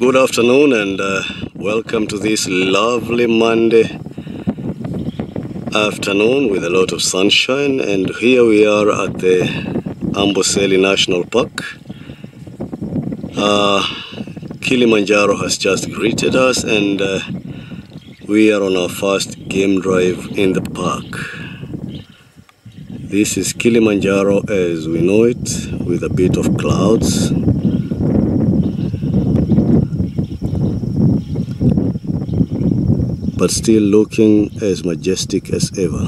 Good afternoon and welcome to this lovely Monday afternoon with a lot of sunshine. And here we are at the Amboseli National Park. Kilimanjaro has just greeted us and we are on our first game drive in the park. This is Kilimanjaro as we know it, with a bit of clouds. But still looking as majestic as ever.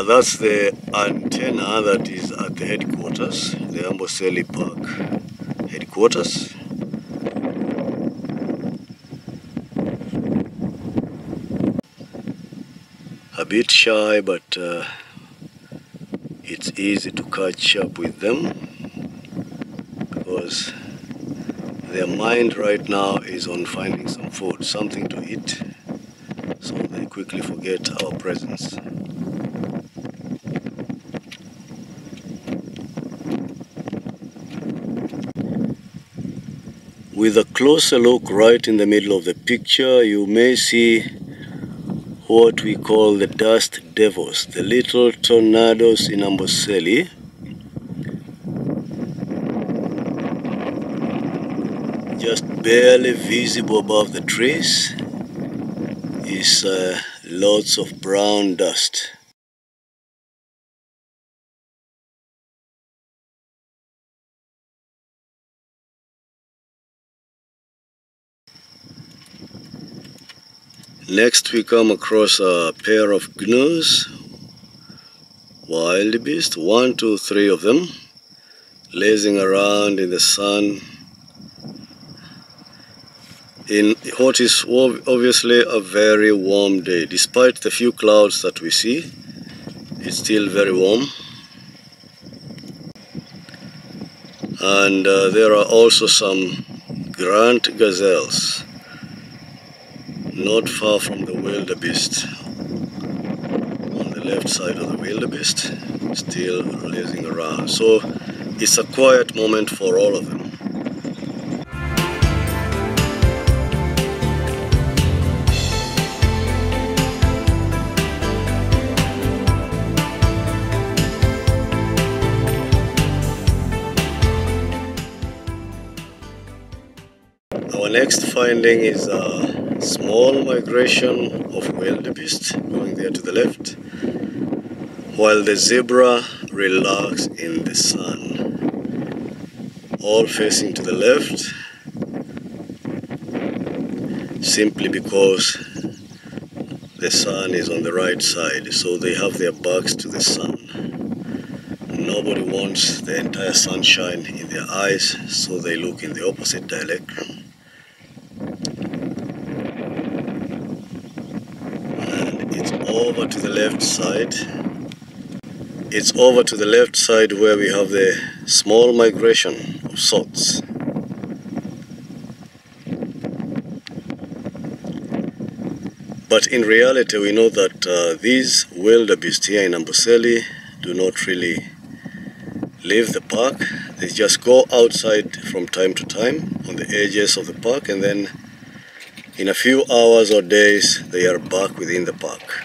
That's the antenna that is at the headquarters, the Amboseli Park headquarters. A bit shy, but it's easy to catch up with them because their mind right now is on finding some food, something to eat, so they quickly forget our presence. With a closer look right in the middle of the picture, you may see what we call the dust devils, the little tornadoes in Amboseli. Just barely visible above the trees is lots of brown dust. Next we come across a pair of gnus, wildebeest, 1, 2, 3 of them, lazing around in the sun in what is obviously a very warm day. Despite the few clouds that we see, it's still very warm. And there are also some grunt gazelles not far from the wildebeest, on the left side of the wildebeest, still lazing around. So it's a quiet moment for all of them. Our next finding is a small migration of wildebeest going there to the left, while the zebra relax in the sun, all facing to the left, simply because the sun is on the right side, so they have their backs to the sun. nobody wants the entire sunshine in their eyes, so they look in the opposite direction. And it's over to the left side. It's over to the left side where we have the small migration of sorts. But in reality, we know that these wildebeest here in Amboseli do not really leave the park. They just go outside from time to time on the edges of the park, and then in a few hours or days, they are back within the park.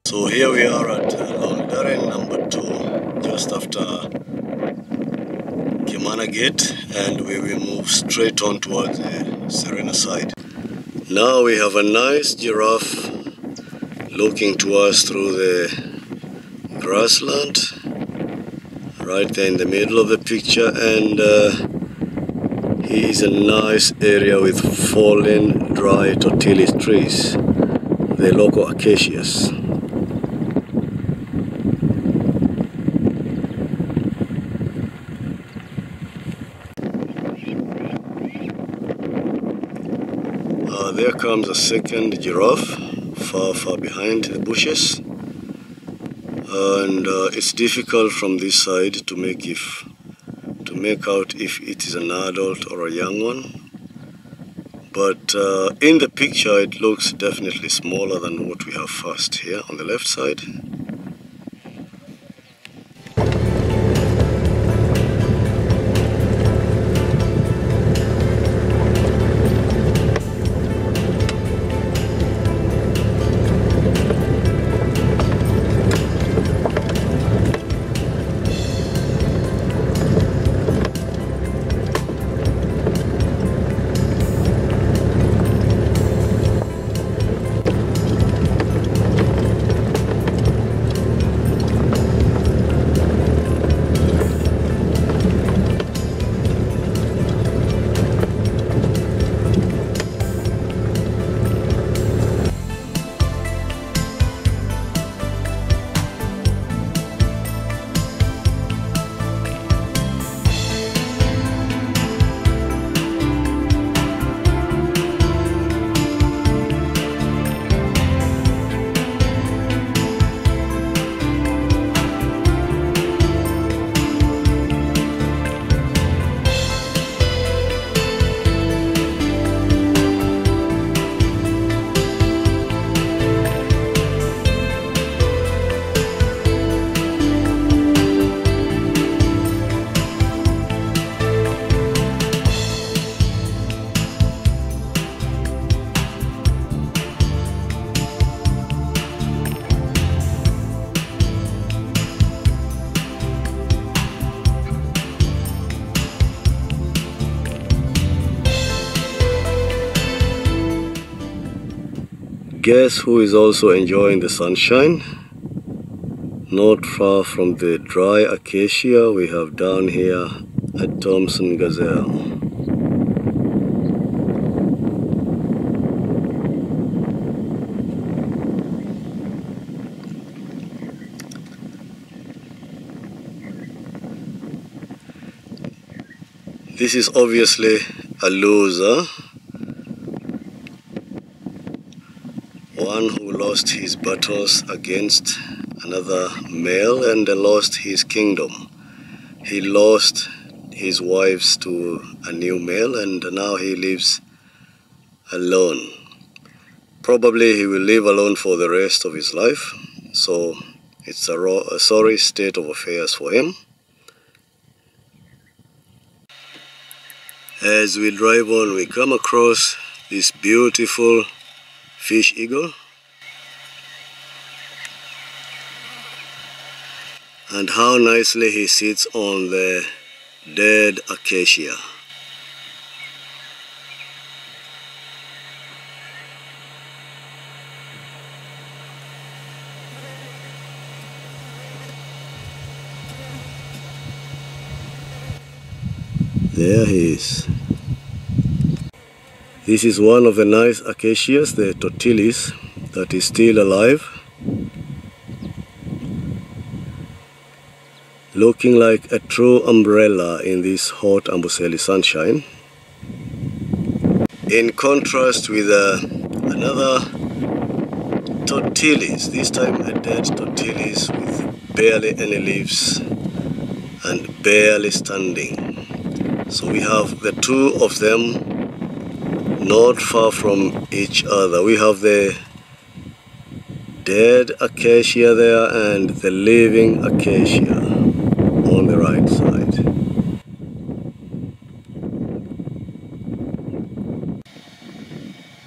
So here we are at Darunter number 2, just after Kimana Gate, and we will move straight on towards the Serena side. Now we have a nice giraffe looking to us through the grassland, right there in the middle of the picture, and he is a nice area with fallen dry tortilla trees, the local acacias. There comes a second giraffe, far behind the bushes, and it's difficult from this side to make out if it is an adult or a young one. But in the picture, it looks definitely smaller than what we have first here on the left side. Guess who is also enjoying the sunshine? Not far from the dry acacia we have down here a Thompson gazelle. This is obviously a loser, one who lost his battles against another male and lost his kingdom. He lost his wives to a new male and now he lives alone. Probably he will live alone for the rest of his life, so it's a sorry state of affairs for him. As we drive on, we come across this beautiful fish eagle, and how nicely he sits on the dead acacia. There he is. This is one of the nice acacias, the tortilis, that is still alive. Looking like a true umbrella in this hot Amboseli sunshine. In contrast with another tortilis, this time a dead tortilis with barely any leaves and barely standing. So we have the two of them not far from each other. We have the dead acacia there and the living acacia on the right side.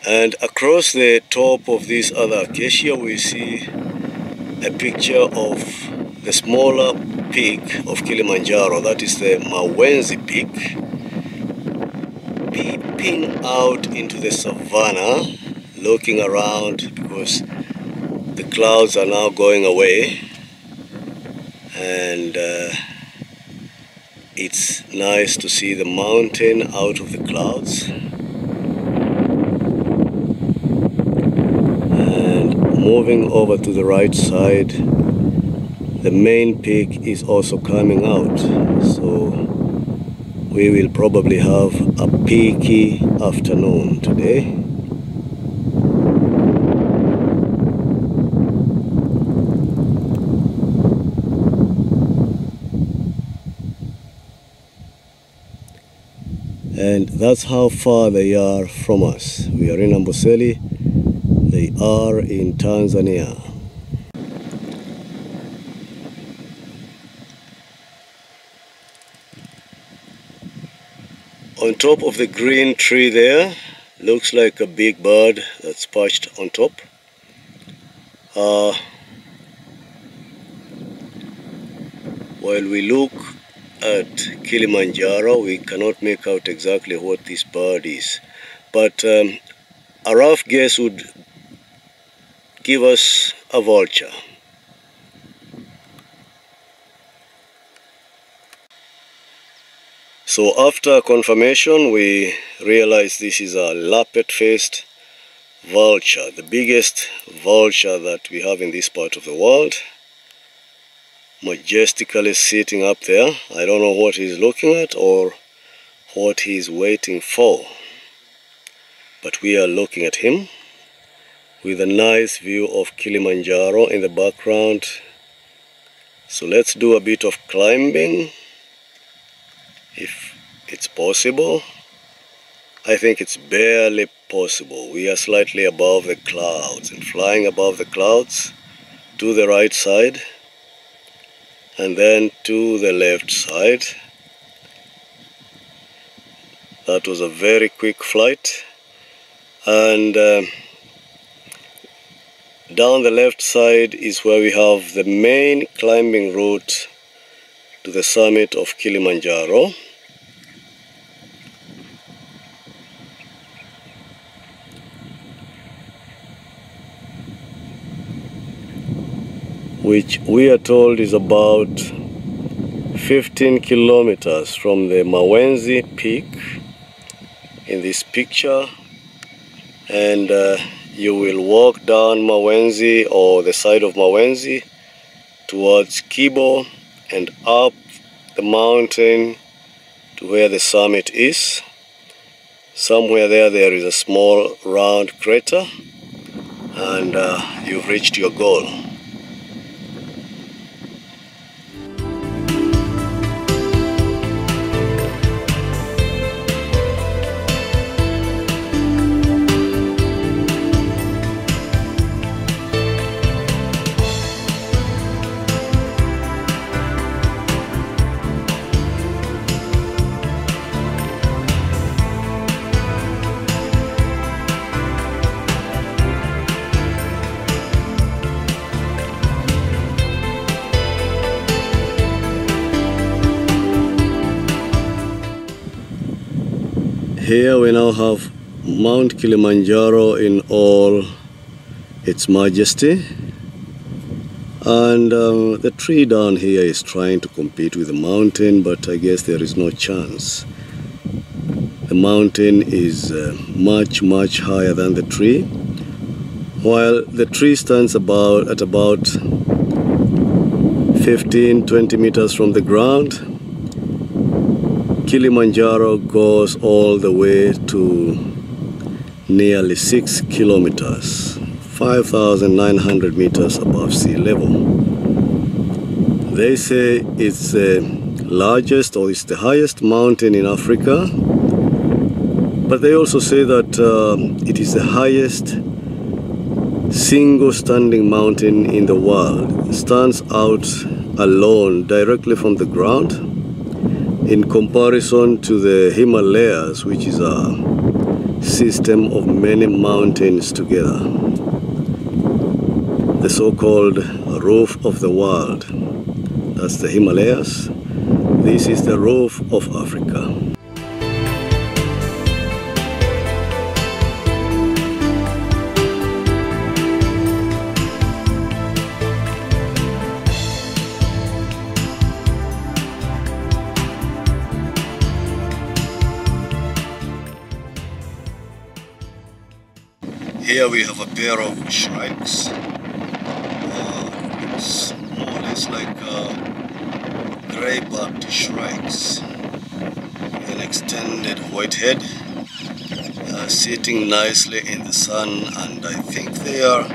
And across the top of this other acacia we see a picture of the smaller peak of Kilimanjaro, that is the Mawenzi peak, peeping out into the savannah, looking around because the clouds are now going away, and it's nice to see the mountain out of the clouds. And moving over to the right side, the main peak is also coming out, so we will probably have a peaky afternoon today. And that's how far they are from us. We are in Amboseli, they are in Tanzania. On top of the green tree there, looks like a big bird that's perched on top. While we look at Kilimanjaro, we cannot make out exactly what this bird is, but a rough guess would give us a vulture. So after confirmation, we realized this is a lappet-faced vulture, the biggest vulture that we have in this part of the world, majestically sitting up there. I don't know what he's looking at or what he's waiting for, but we are looking at him with a nice view of Kilimanjaro in the background. So let's do a bit of climbing if it's possible. I think it's barely possible. We are slightly above the clouds, and flying above the clouds to the right side and then to the left side. That was a very quick flight. And down the left side is where we have the main climbing route to the summit of Kilimanjaro. Which we are told is about 15 kilometers from the Mawenzi peak in this picture, and you will walk down Mawenzi or the side of Mawenzi towards Kibo and up the mountain to where the summit is. Somewhere there is a small round crater, and you've reached your goal. Here we now have Mount Kilimanjaro in all its majesty, and the tree down here is trying to compete with the mountain, but I guess there is no chance. The mountain is much higher than the tree, while the tree stands at about 15-20 meters from the ground. Kilimanjaro goes all the way to nearly 6 kilometers, 5,900 meters above sea level. They say it's the largest, or it's the highest mountain in Africa, but they also say that it is the highest single standing mountain in the world. It stands out alone directly from the ground in comparison to the Himalayas, which is a system of many mountains together. The so-called roof of the world. That's the Himalayas. This is the roof of Africa. Here we have a pair of shrikes. It's more or less like grey-backed shrikes with an extended white head, sitting nicely in the sun, and I think they are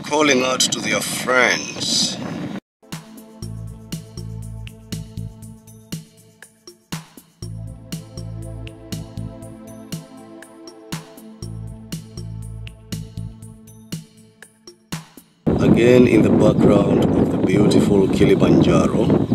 calling out to their friends. Again, in the background of the beautiful Kilimanjaro,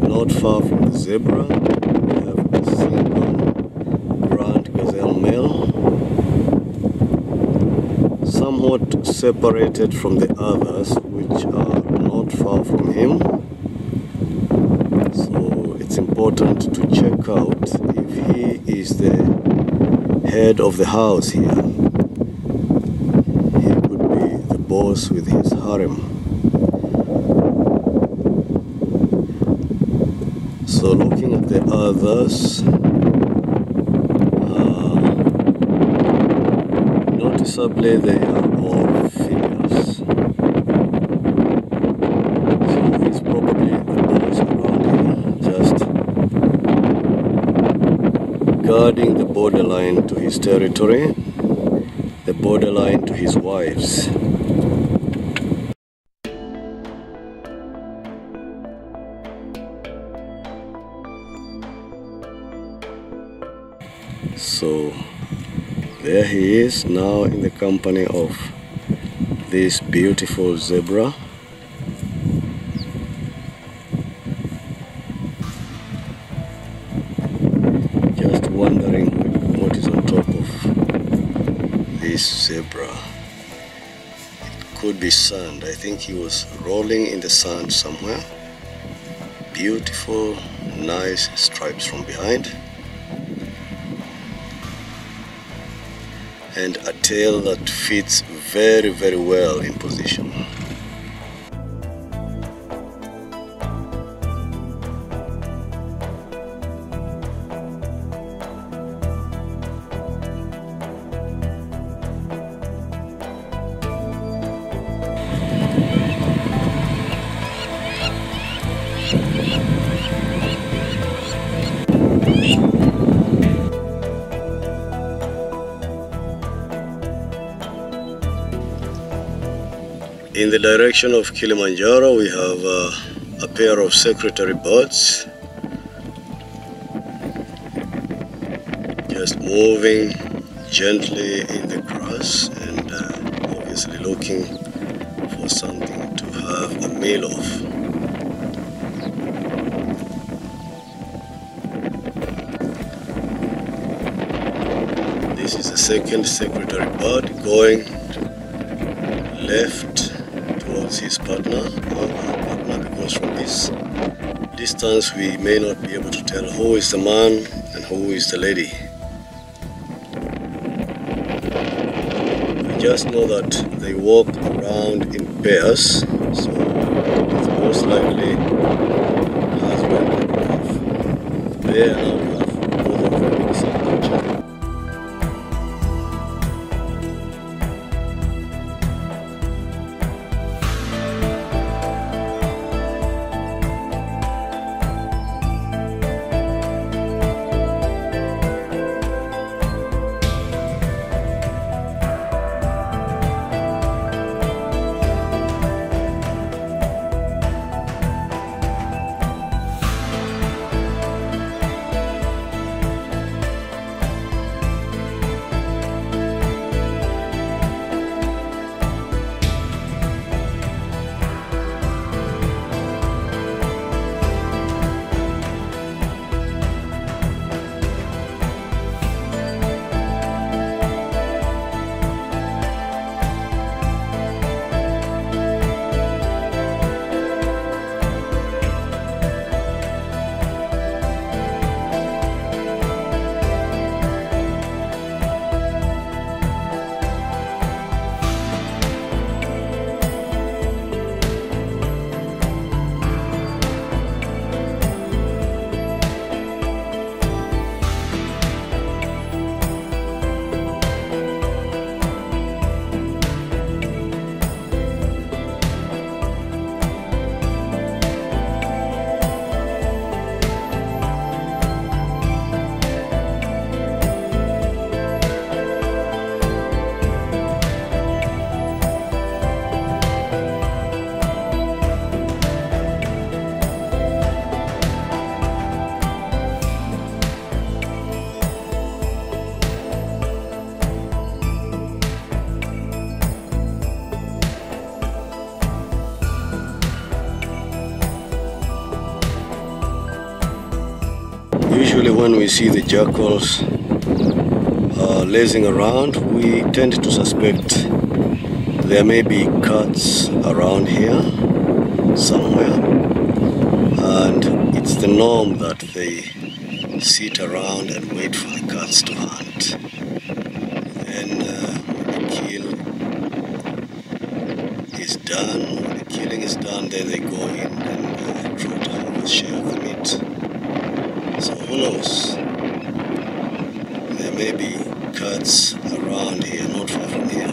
not far from the zebra, we have a single grand gazelle male, somewhat separated from the others, which are not far from him. So it's important to check out if he is the head of the house here. He could be the boss with his harem. So looking at the others, noticeably they are all females. So he's probably the boss around here, just guarding the borderline to his territory, the borderline to his wives. So there he is now in the company of this beautiful zebra. Just wondering what is on top of this zebra. It could be sand. I think he was rolling in the sand somewhere. Beautiful, nice stripes from behind. And a tail that fits very well in position. In the direction of Kilimanjaro, we have a pair of secretary birds just moving gently in the grass and obviously looking for something to have a meal of. This is the second secretary bird going left towards his partner, or her partner, because from this distance we may not be able to tell who is the man and who is the lady. We just know that they walk around in pairs, so it's most likely husband and wife. There now we have both of them in the same picture. Usually when we see the jackals lazing around, we tend to suspect there may be cats around here somewhere, and it's the norm that they sit around and wait for the cats to hunt. Then when the kill is done, when the killing is done, then they go in and try to have a share of the meat. So who knows? There may be cats around here, not far from here.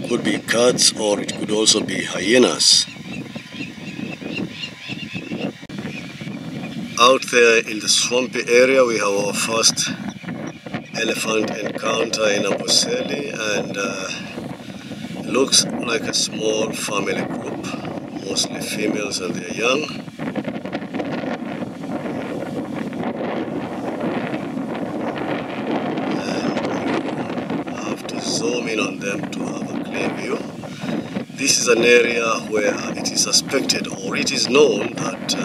Could be cats, or it could also be hyenas. Out there in the swampy area, we have our first elephant encounter in Amboseli, and looks like a small family group, mostly females and they're young. And you have to zoom in on them to have a clear view. This is an area where it is suspected, or it is known, that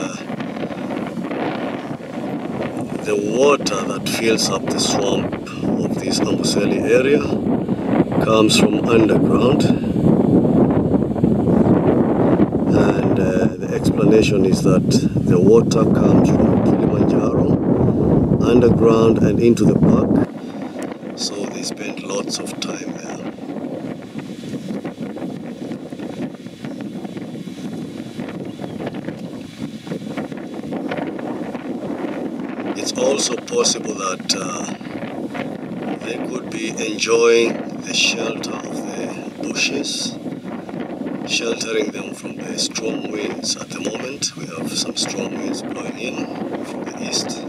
the water that fills up the swamp of this Amboseli area comes from underground, and the explanation is that the water comes from Kilimanjaro underground and into the park, so they spend lots of time there. It's also possible that they could be enjoying the shelter of the bushes, sheltering them from the strong winds. At the moment, we have some strong winds blowing in from the east.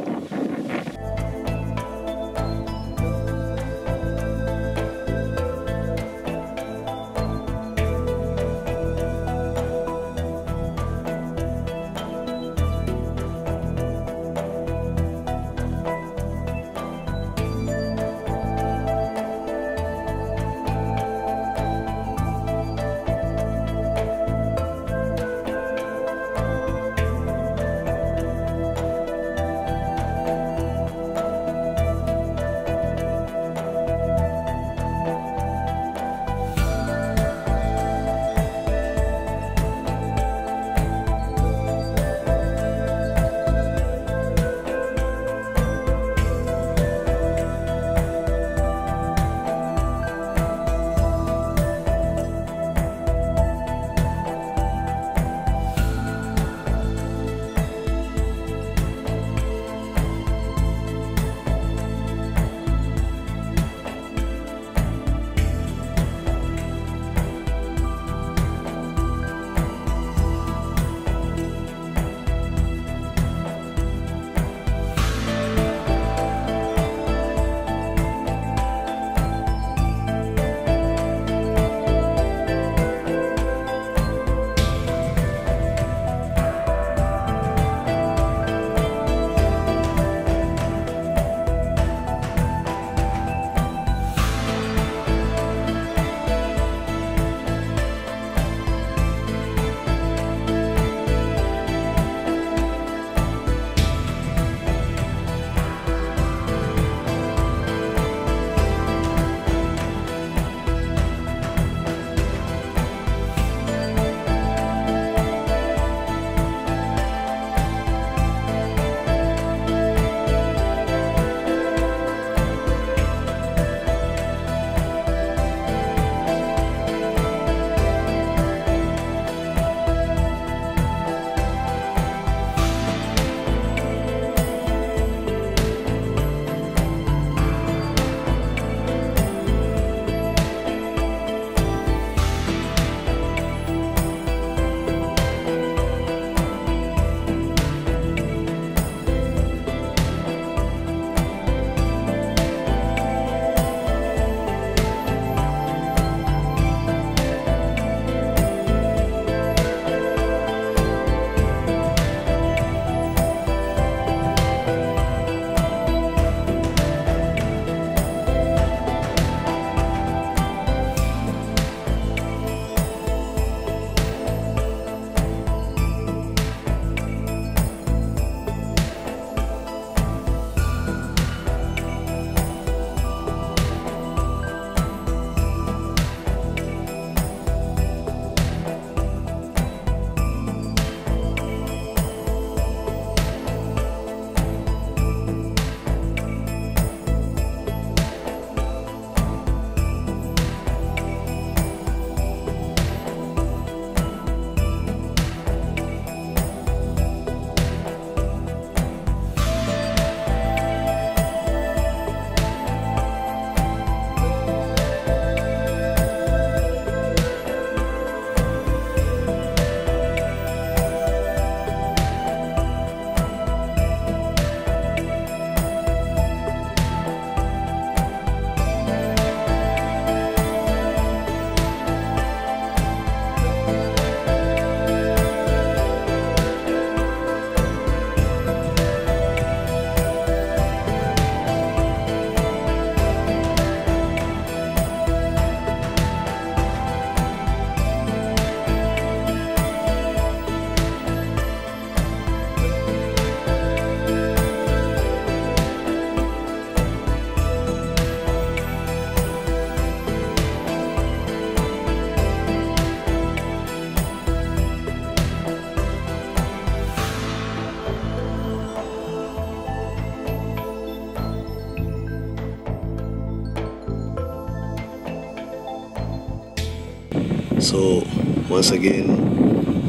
So once again,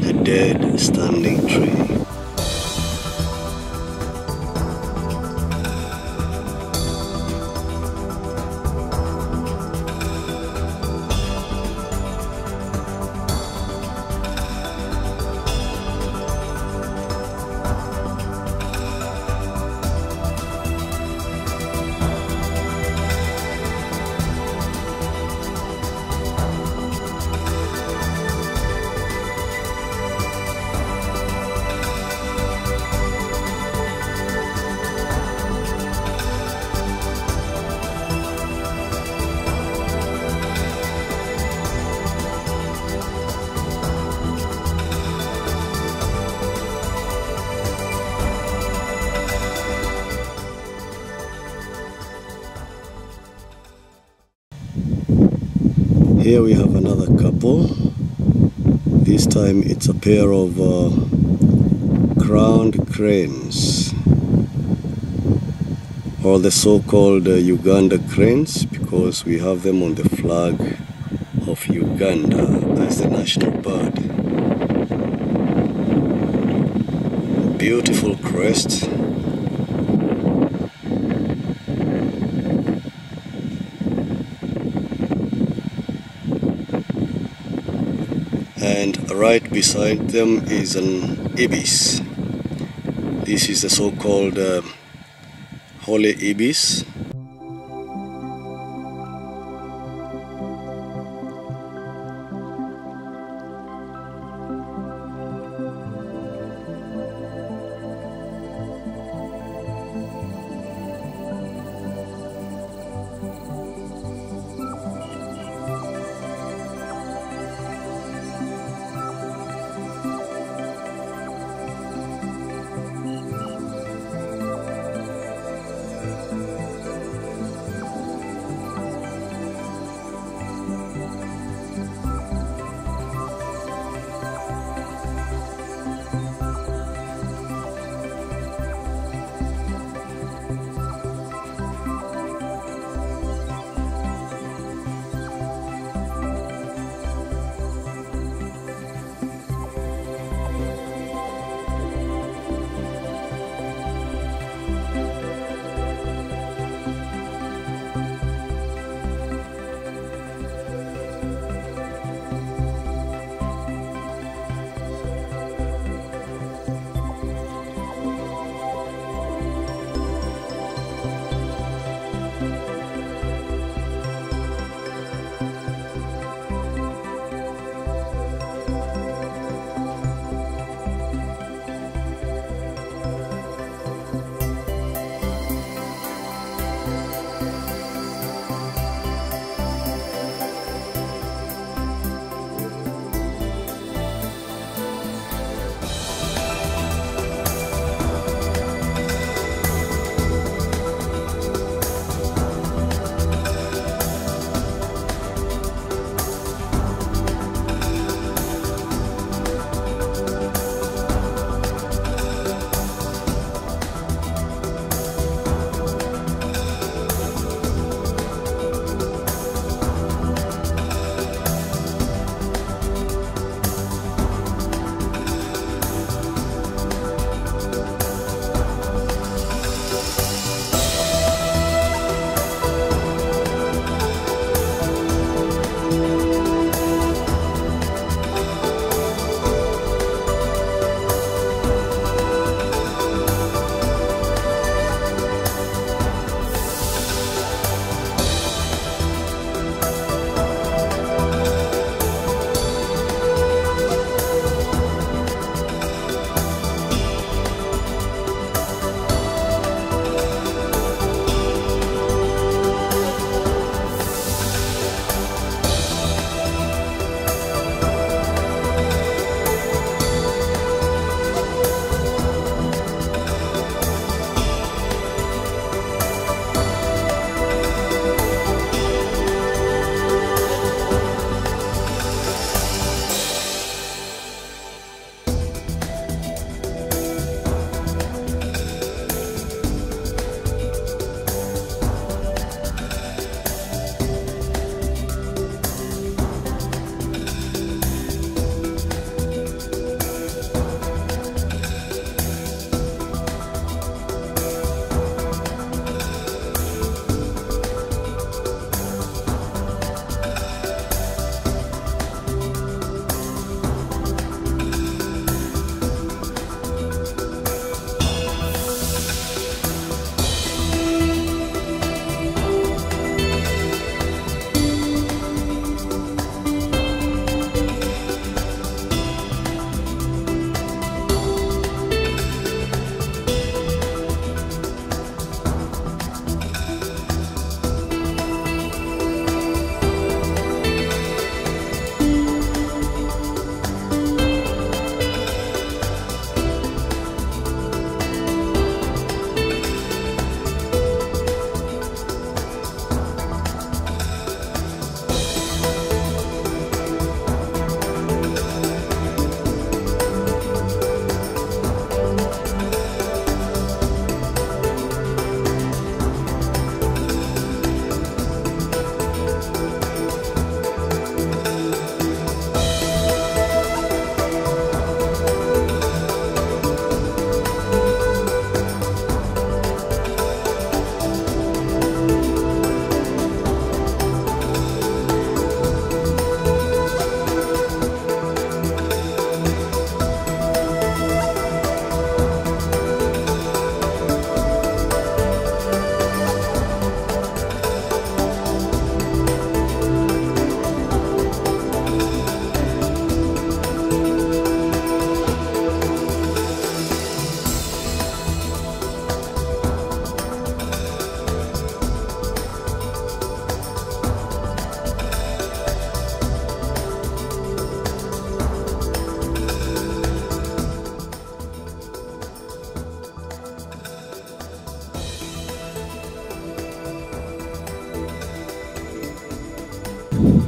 a dead standing tree. Here we have another couple. This time it's a pair of crowned cranes, or the so-called Uganda cranes, because we have them on the flag of Uganda as the national bird. Beautiful crest. And right beside them is an ibis. This is the so-called holy ibis.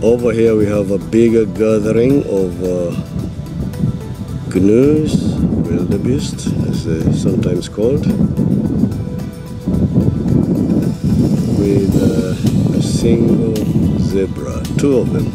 Over here we have a bigger gathering of gnus, wildebeest, as they're sometimes called, with a single zebra, two of them.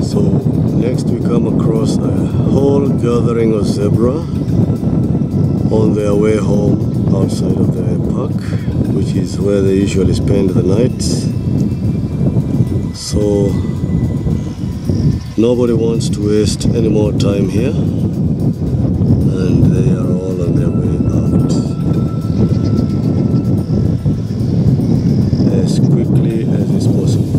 So next we come across a whole gathering of zebra on their way home outside of the park, which is where they usually spend the night. So nobody wants to waste any more time here, and they are all on their way out as quickly as is possible.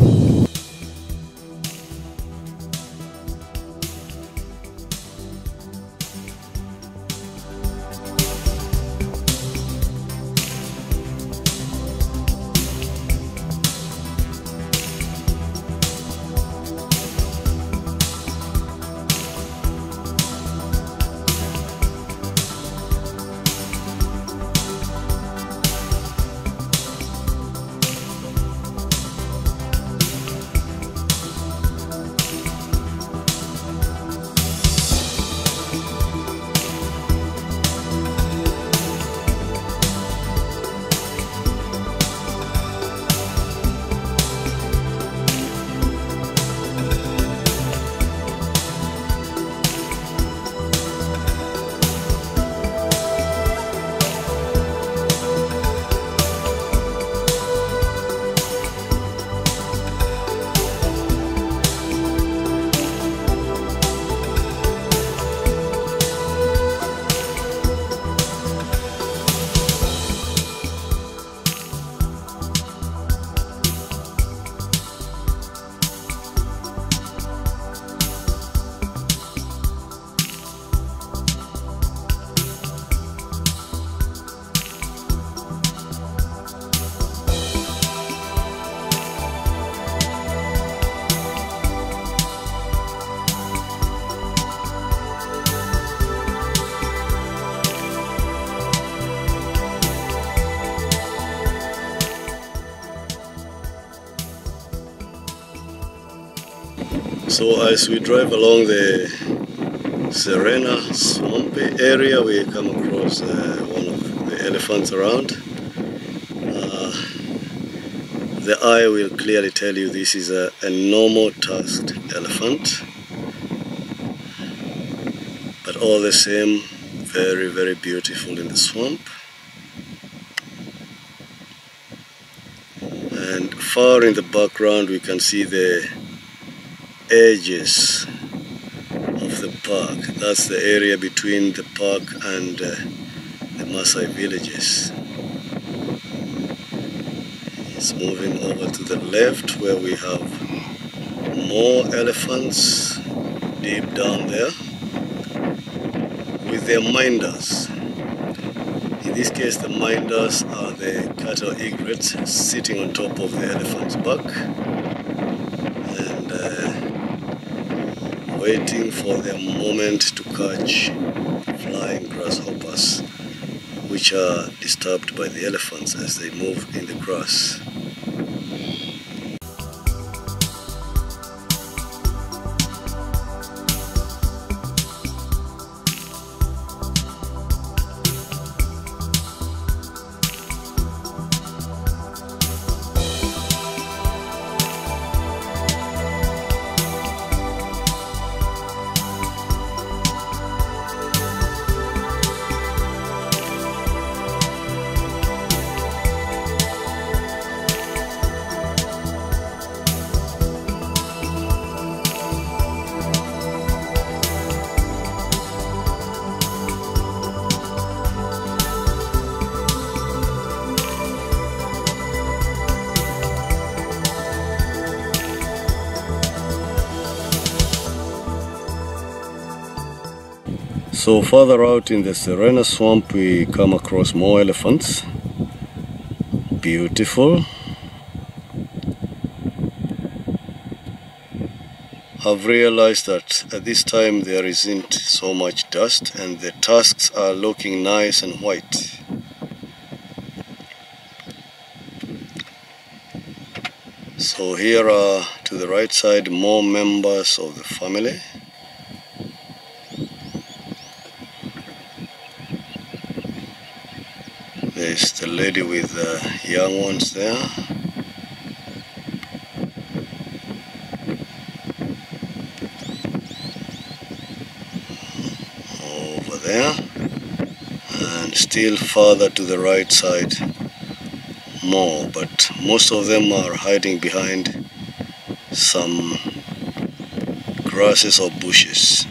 So as we drive along the Serena swampy area, we come across one of the elephants around. The eye will clearly tell you this is a normal tusked elephant, but all the same very, very beautiful in the swamp. And far in the background we can see the edges of the park. That's the area between the park and the Maasai villages. It's moving over to the left where we have more elephants deep down there with their minders. In this case, the minders are the cattle egrets sitting on top of the elephant's back and waiting for their moment to catch flying grasshoppers, which are disturbed by the elephants as they move in the grass. So further out in the Serena swamp we come across more elephants. Beautiful. I've realized that at this time there isn't so much dust and the tusks are looking nice and white. So here are to the right side more members of the family. There's the lady with the young ones there. Over there. And still further to the right side more, but most of them are hiding behind some grasses or bushes.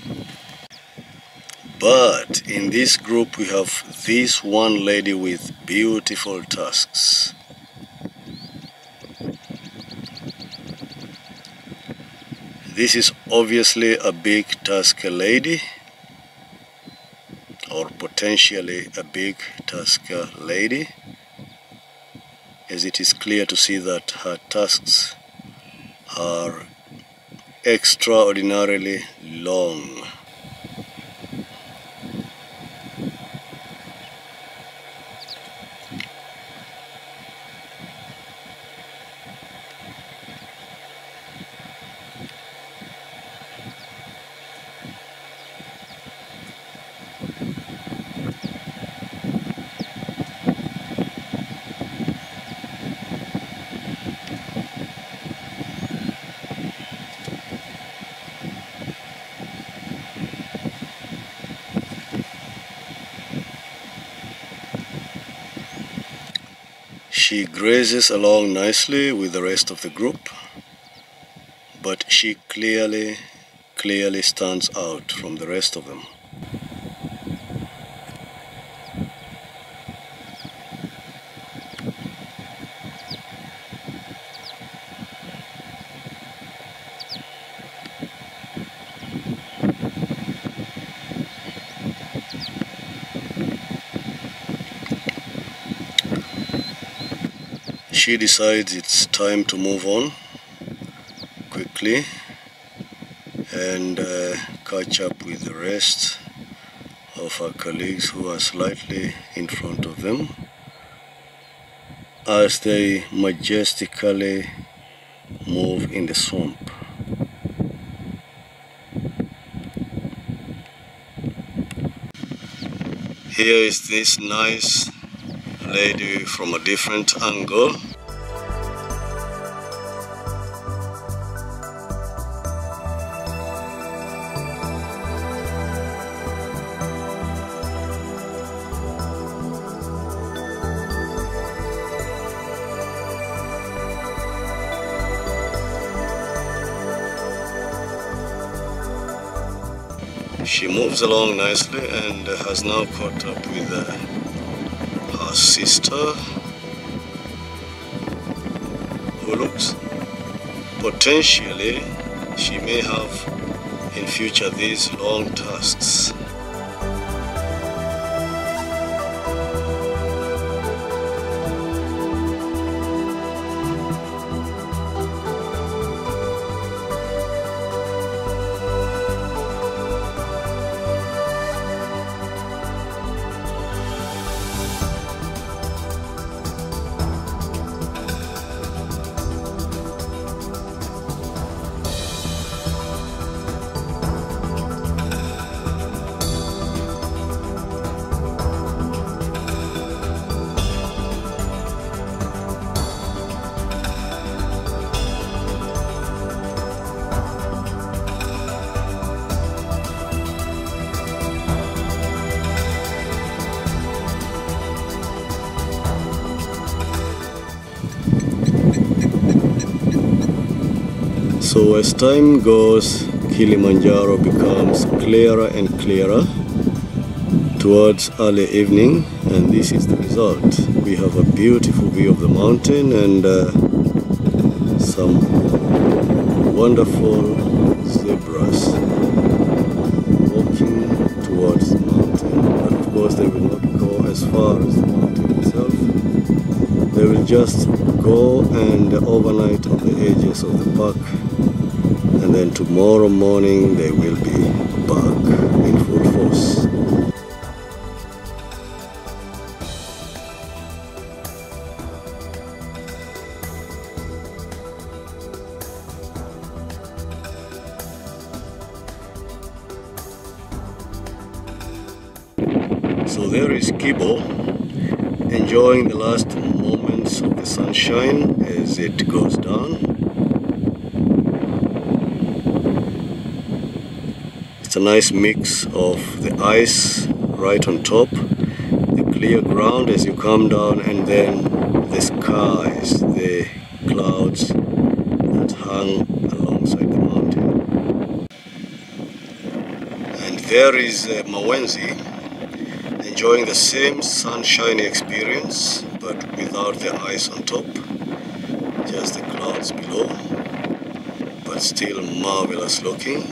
But in this group we have this one lady with beautiful tusks. This is obviously a big tusker lady, or potentially a big tusker lady, as it is clear to see that her tusks are extraordinarily long. She grazes along nicely with the rest of the group, but she clearly stands out from the rest of them. She decides it's time to move on quickly and catch up with the rest of her colleagues who are slightly in front of them as they majestically move in the swamp. Here is this nice lady from a different angle. She moves along nicely and has now caught up with her sister, who looks potentially she may have in future these long tusks. So as time goes, Kilimanjaro becomes clearer and clearer towards early evening, and this is the result. We have a beautiful view of the mountain and some wonderful zebras walking towards the mountain. But of course they will not go as far as the mountain itself. They will just go and overnight on the edges of the park, and then tomorrow morning they will be back in full force. So there is Kibo enjoying the last moments of the sunshine as it goes down. It's a nice mix of the ice right on top, the clear ground as you come down, and then the skies, the clouds that hang alongside the mountain. And there is Mawenzi enjoying the same sunshiny experience, but without the ice on top, just the clouds below, but still marvelous looking.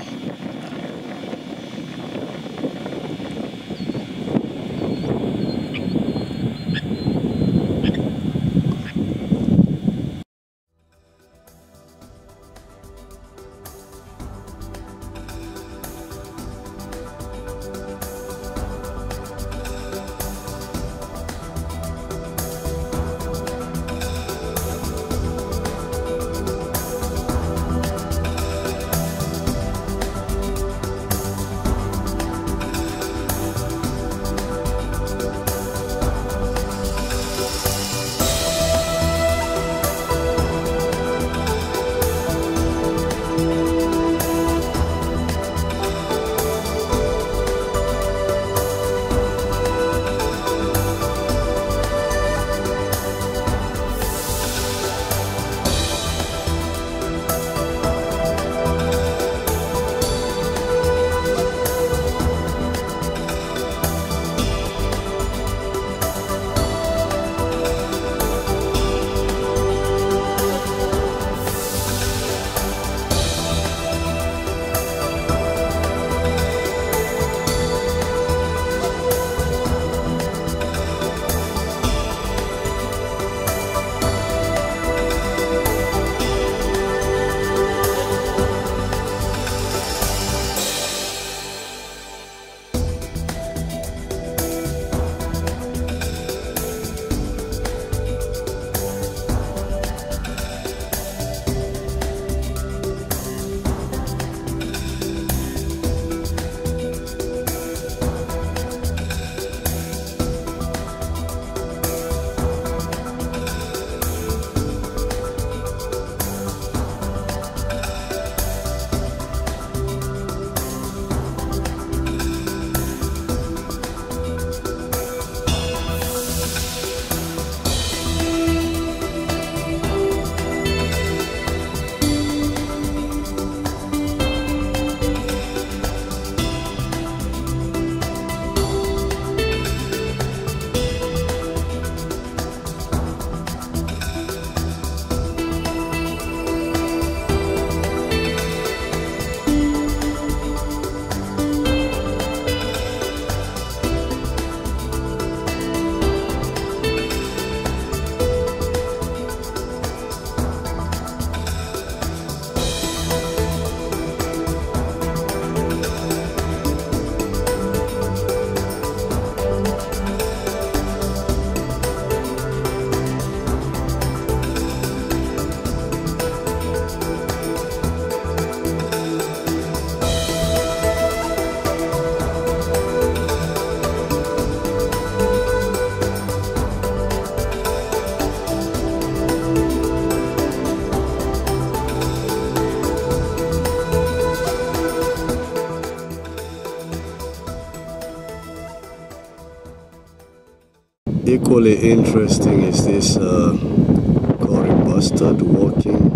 Equally interesting is this Cory bustard walking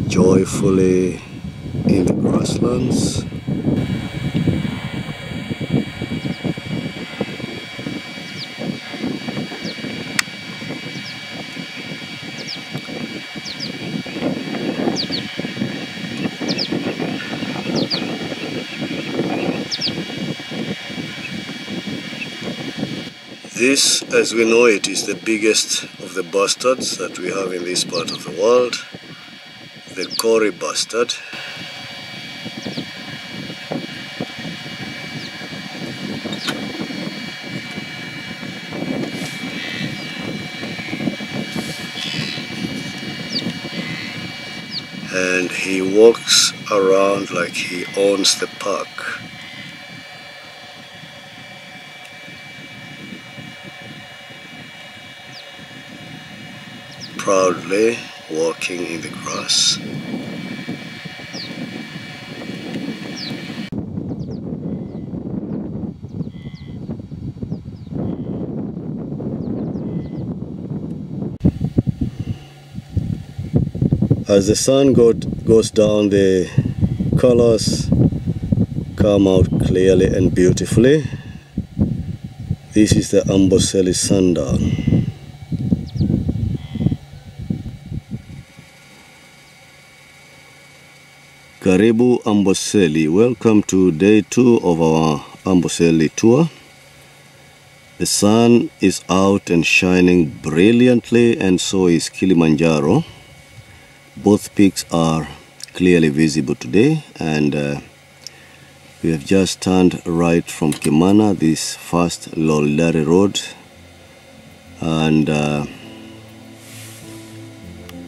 joyfully in the grasslands. This, as we know it, is the biggest of the bustards that we have in this part of the world, the Cory bustard. And he walks around like he owns the park. Proudly walking in the grass. As the sun goes down, the colors come out clearly and beautifully. This is the Amboseli sundown. Karibu Amboseli. Welcome to day 2 of our Amboseli tour. The sun is out and shining brilliantly, and so is Kilimanjaro. Both peaks are clearly visible today, and we have just turned right from Kimana, this fast Loldari road, and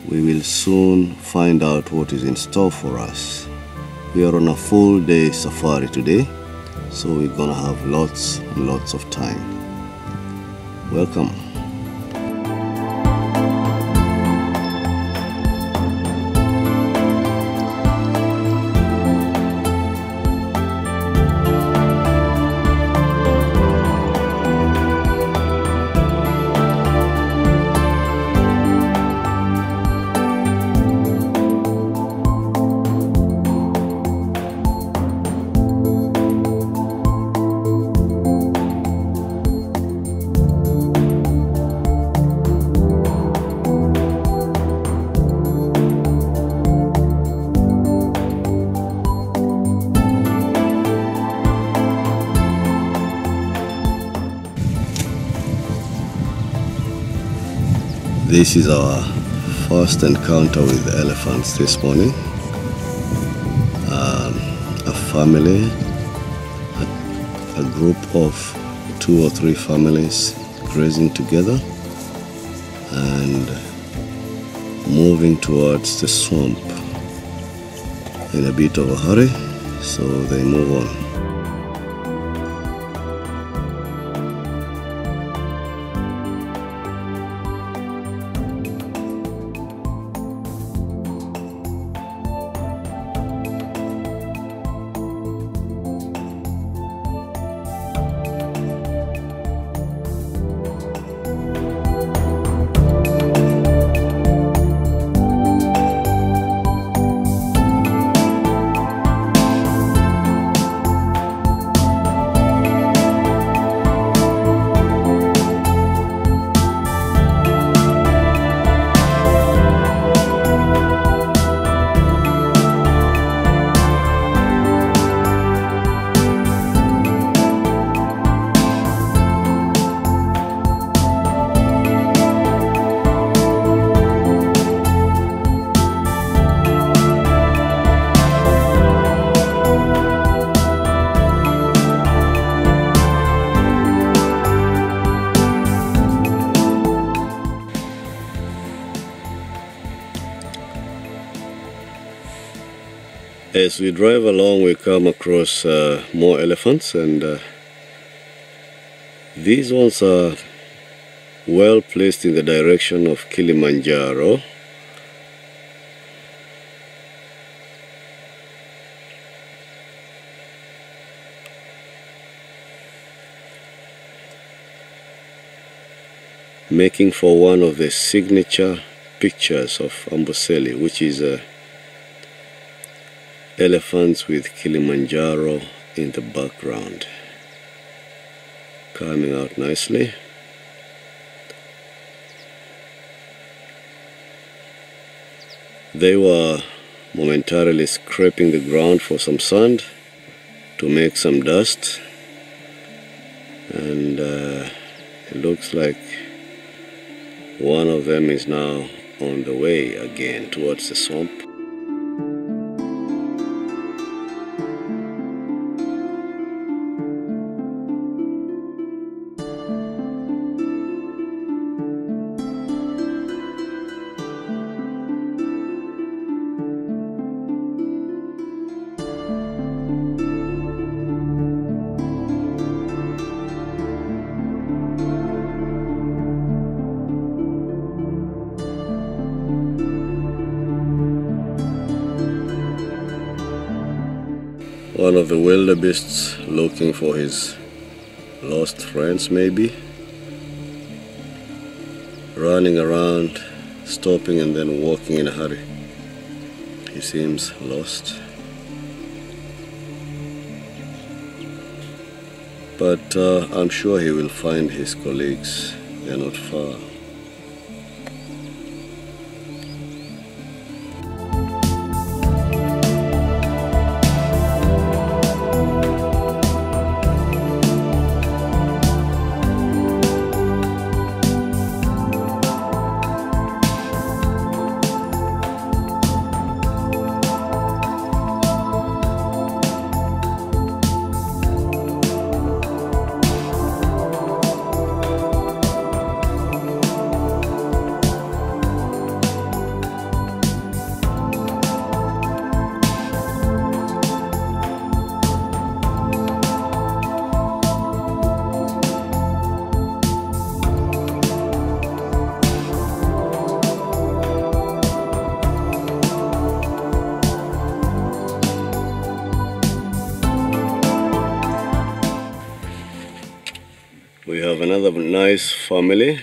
we will soon find out what is in store for us. We are on a full day safari today, so we're gonna have lots and lots of time. Welcome. This is our first encounter with the elephants this morning. A family, a group of 2 or 3 families grazing together and moving towards the swamp in a bit of a hurry, so they move on. As we drive along, we come across more elephants, and these ones are well placed in the direction of Kilimanjaro. making for one of the signature pictures of Amboseli, which is elephants with Kilimanjaro in the background, coming out nicely. They were momentarily scraping the ground for some sand to make some dust, and it looks like one of them is now on the way again towards the swamp. One of the wildebeests looking for his lost friends, maybe. Running around, stopping and then walking in a hurry. He seems lost. But I'm sure he will find his colleagues. They're not far. We have another nice family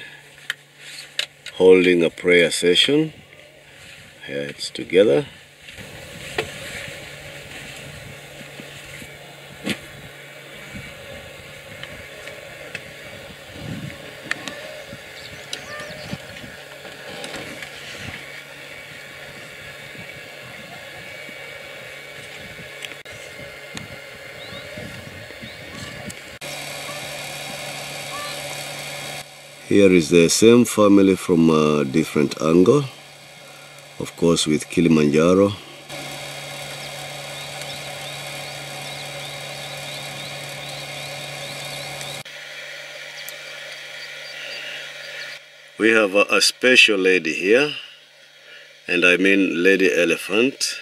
holding a prayer session. Here it's together. Here is the same family from a different angle, of course with Kilimanjaro. We have a special lady here, and I mean lady elephant,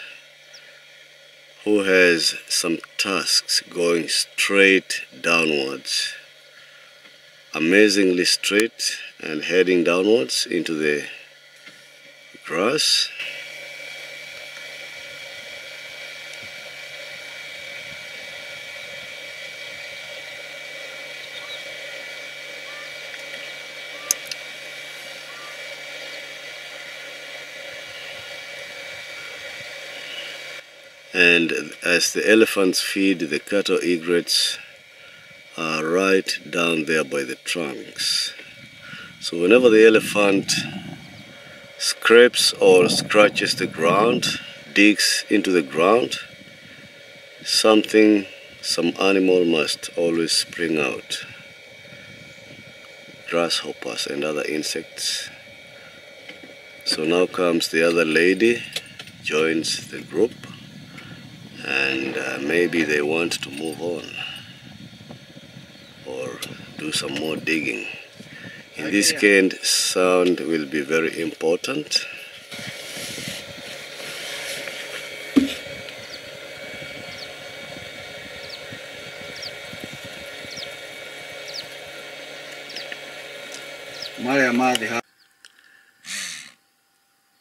who has some tusks going straight downwards. Amazingly straight and heading downwards into the grass. And as the elephants feed, the cattle egrets are right down there by the trunks. So whenever the elephant scrapes or scratches the ground, digs into the ground, some animal must always spring out. Grasshoppers and other insects. So now comes the other lady, joins the group, and maybe they want to move on or do some more digging. In this case, sound will be very important.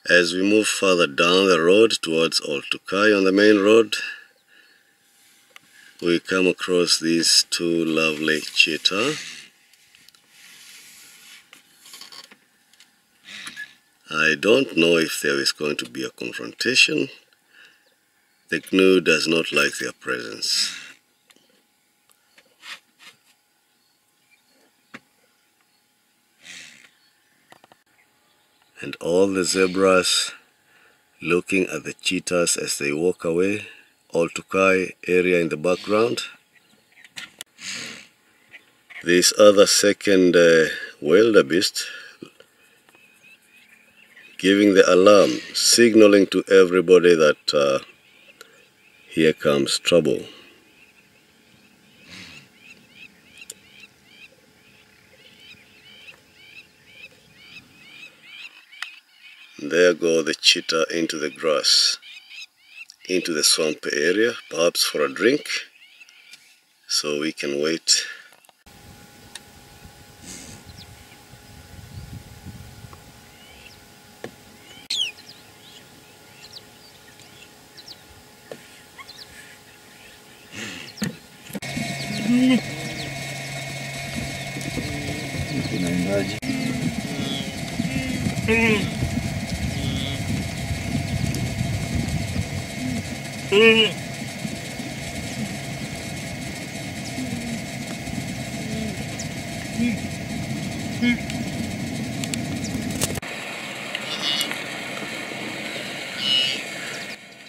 As we move further down the road towards Oltukai on the main road, we come across these two lovely cheetah. I don't know if there is going to be a confrontation. The canoe does not like their presence. And all the zebras looking at the cheetahs as they walk away, all Tukai area in the background. This other second wildebeest giving the alarm, signaling to everybody that here comes trouble. There go the cheetah into the grass, into the swamp area, perhaps for a drink, so we can wait.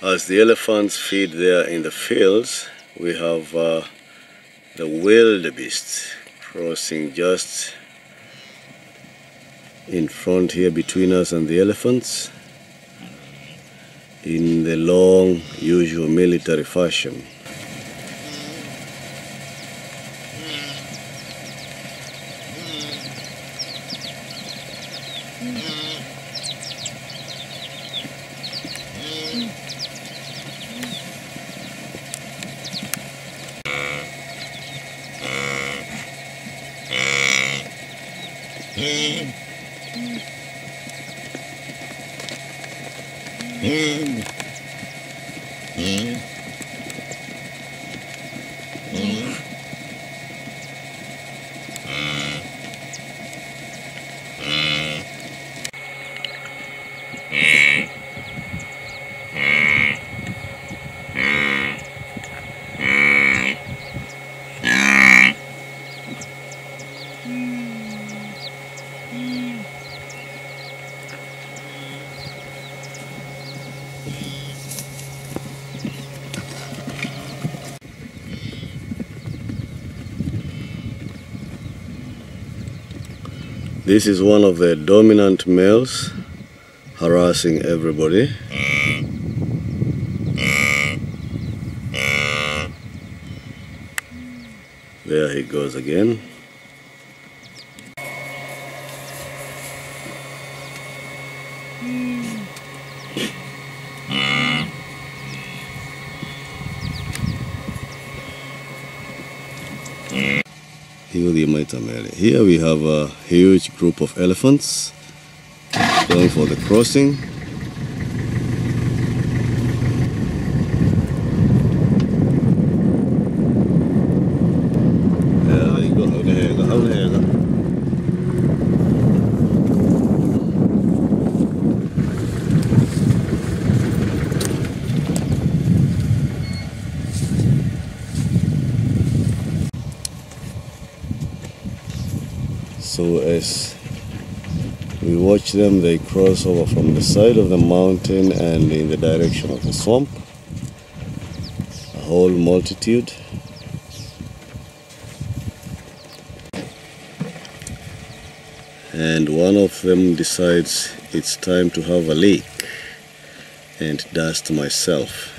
As the elephants feed there in the fields, we have the wildebeest crossing just in front here between us and the elephants in the long, usual military fashion. This is one of the dominant males harassing everybody. There he goes again. Here we have a huge group of elephants going for the crossing. There they go. So as we watch them, they cross over from the side of the mountain and in the direction of the swamp. A whole multitude. And one of them decides it's time to have a leak and dust myself.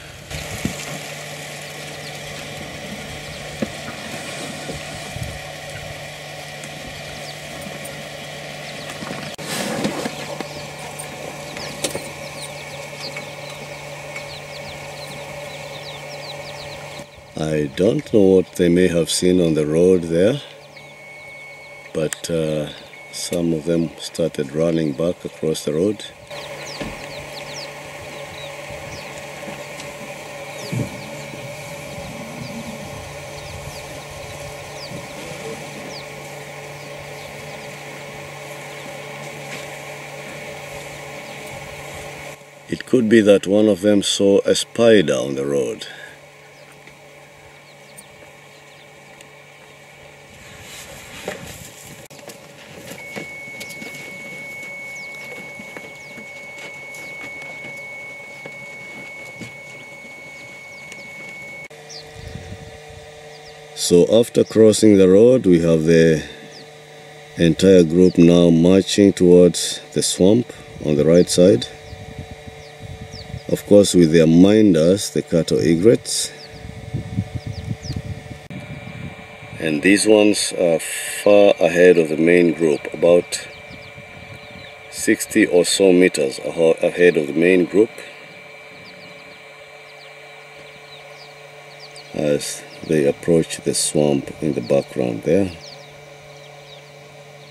I don't know what they may have seen on the road there, but some of them started running back across the road. It could be that one of them saw a spider on the road. So after crossing the road, we have the entire group now marching towards the swamp on the right side. Of course, with their minders, the cattle egrets. And these ones are far ahead of the main group, about 60 or so meters ahead of the main group, as they approach the swamp in the background there.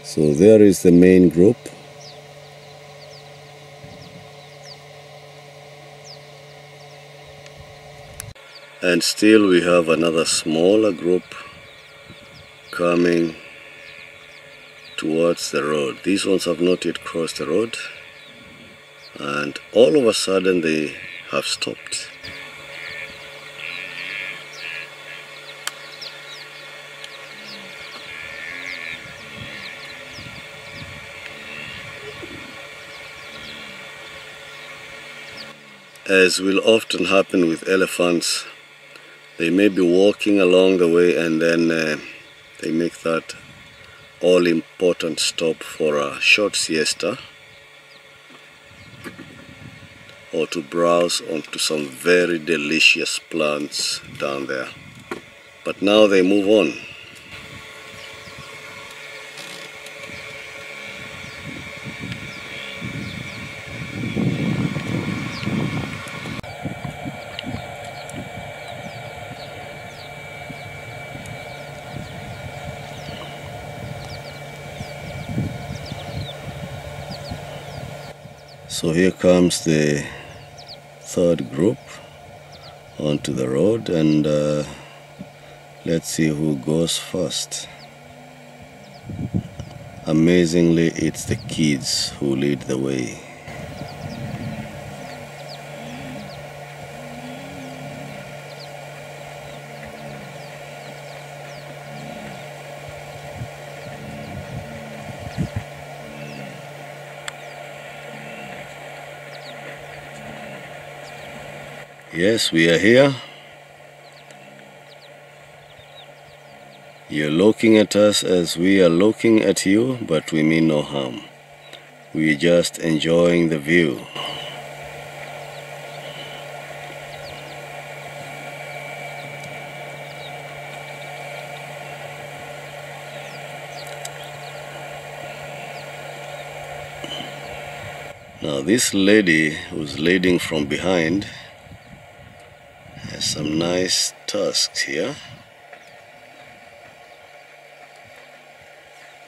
So there is the main group. And still we have another smaller group coming towards the road. These ones have not yet crossed the road, and all of a sudden they have stopped. As will often happen with elephants, they may be walking along the way and then they make that all-important stop for a short siesta or to browse onto some very delicious plants down there. But now they move on. So here comes the third group onto the road, and let's see who goes first. Amazingly, it's the kids who lead the way. Yes, we are here. You're looking at us as we are looking at you, but we mean no harm. We're just enjoying the view. Now this lady who's leading from behind has some nice tusks here,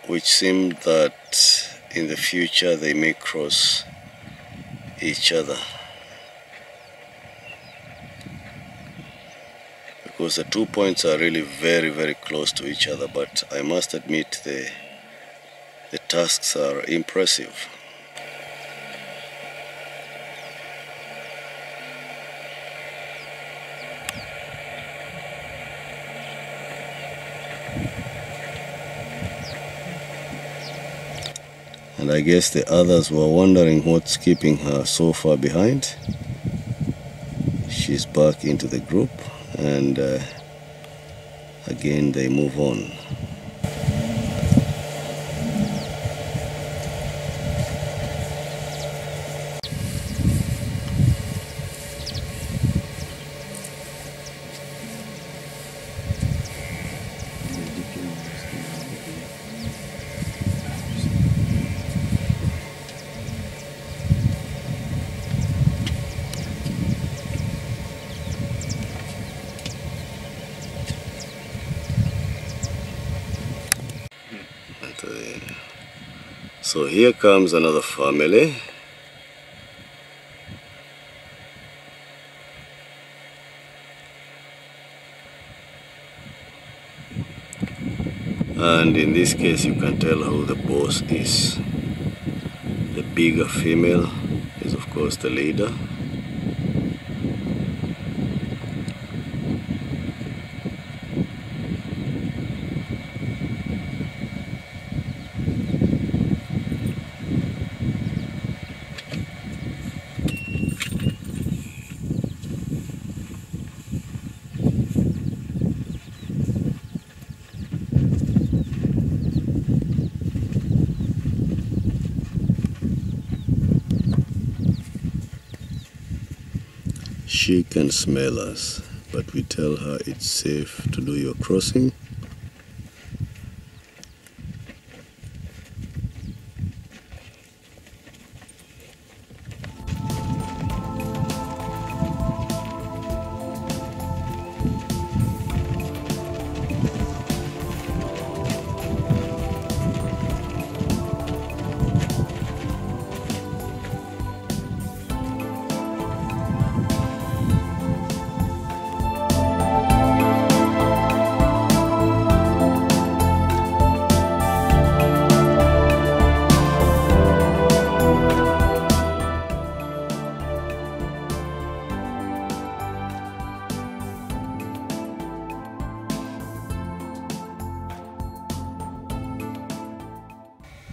which seem that in the future they may cross each other, because the 2 points are really very, very close to each other. But I must admit the tusks are impressive. And I guess the others were wondering what's keeping her so far behind. She's back into the group, and again they move on. So here comes another family. And in this case you can tell who the boss is. The bigger female is of course the leader. She can smell us, but we tell her it's safe to do your crossing.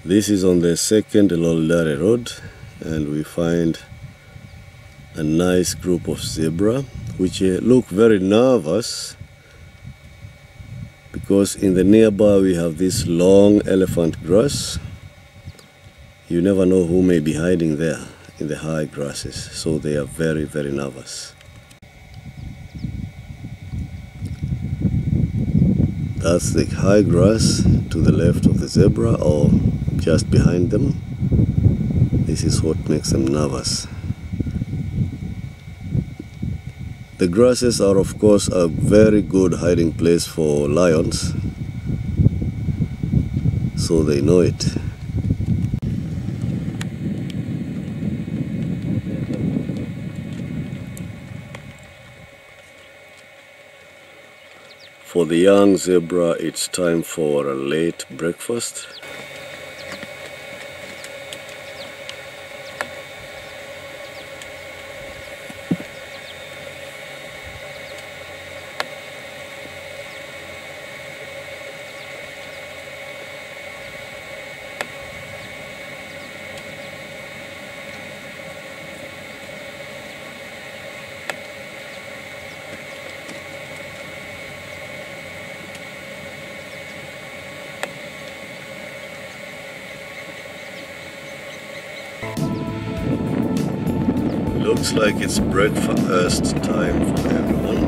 This is on the second Loldare Road, and we find a nice group of zebra which look very nervous because in the nearby we have this long elephant grass. You never know who may be hiding there in the high grasses, so they are very, very nervous. That's the high grass to the left of the zebra, or just behind them. This is what makes them nervous. The grasses are of course a very good hiding place for lions, so they know it. For the young zebra, it's time for a late breakfast. Looks like it's breakfast time for everyone.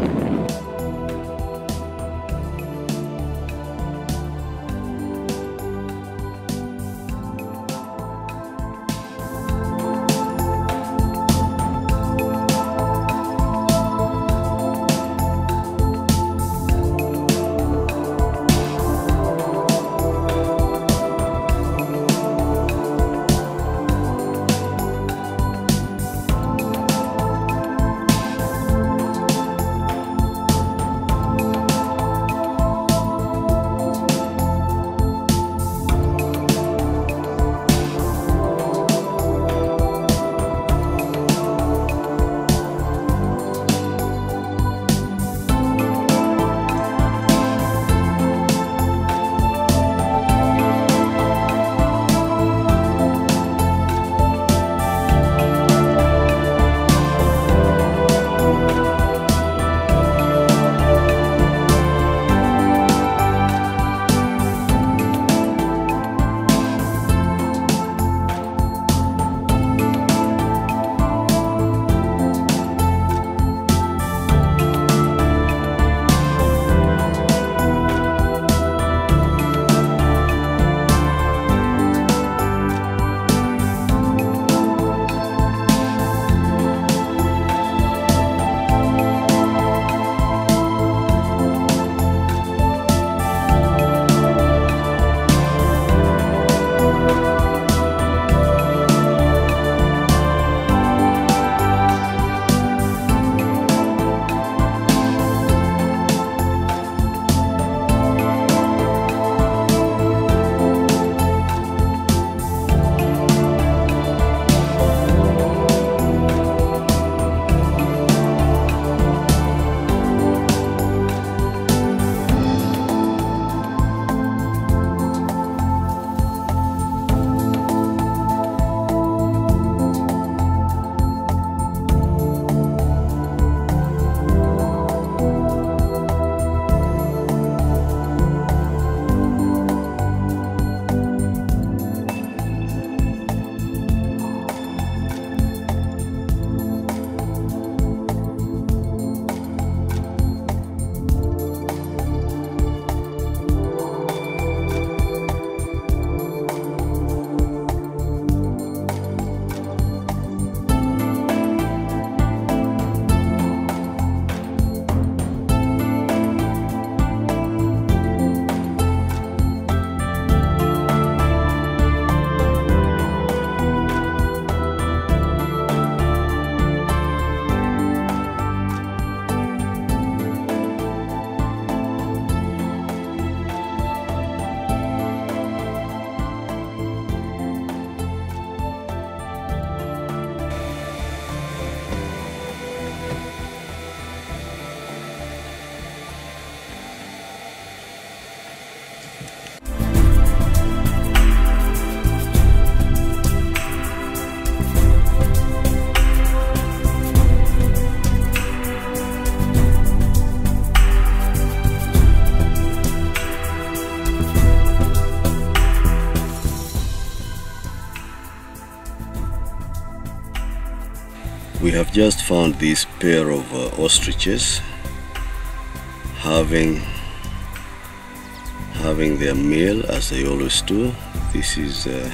We have just found this pair of ostriches having their meal as they always do. This is the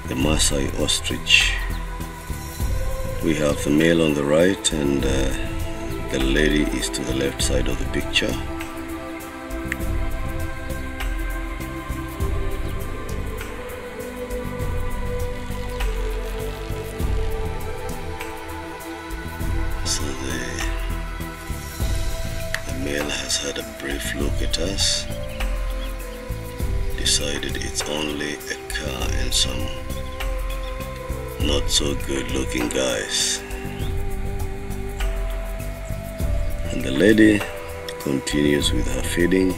Maasai ostrich. We have the male on the right and the lady is to the left side of the picture. So the male has had a brief look at us, decided it's only a car and some not so good looking guys. And the lady continues with her feeding,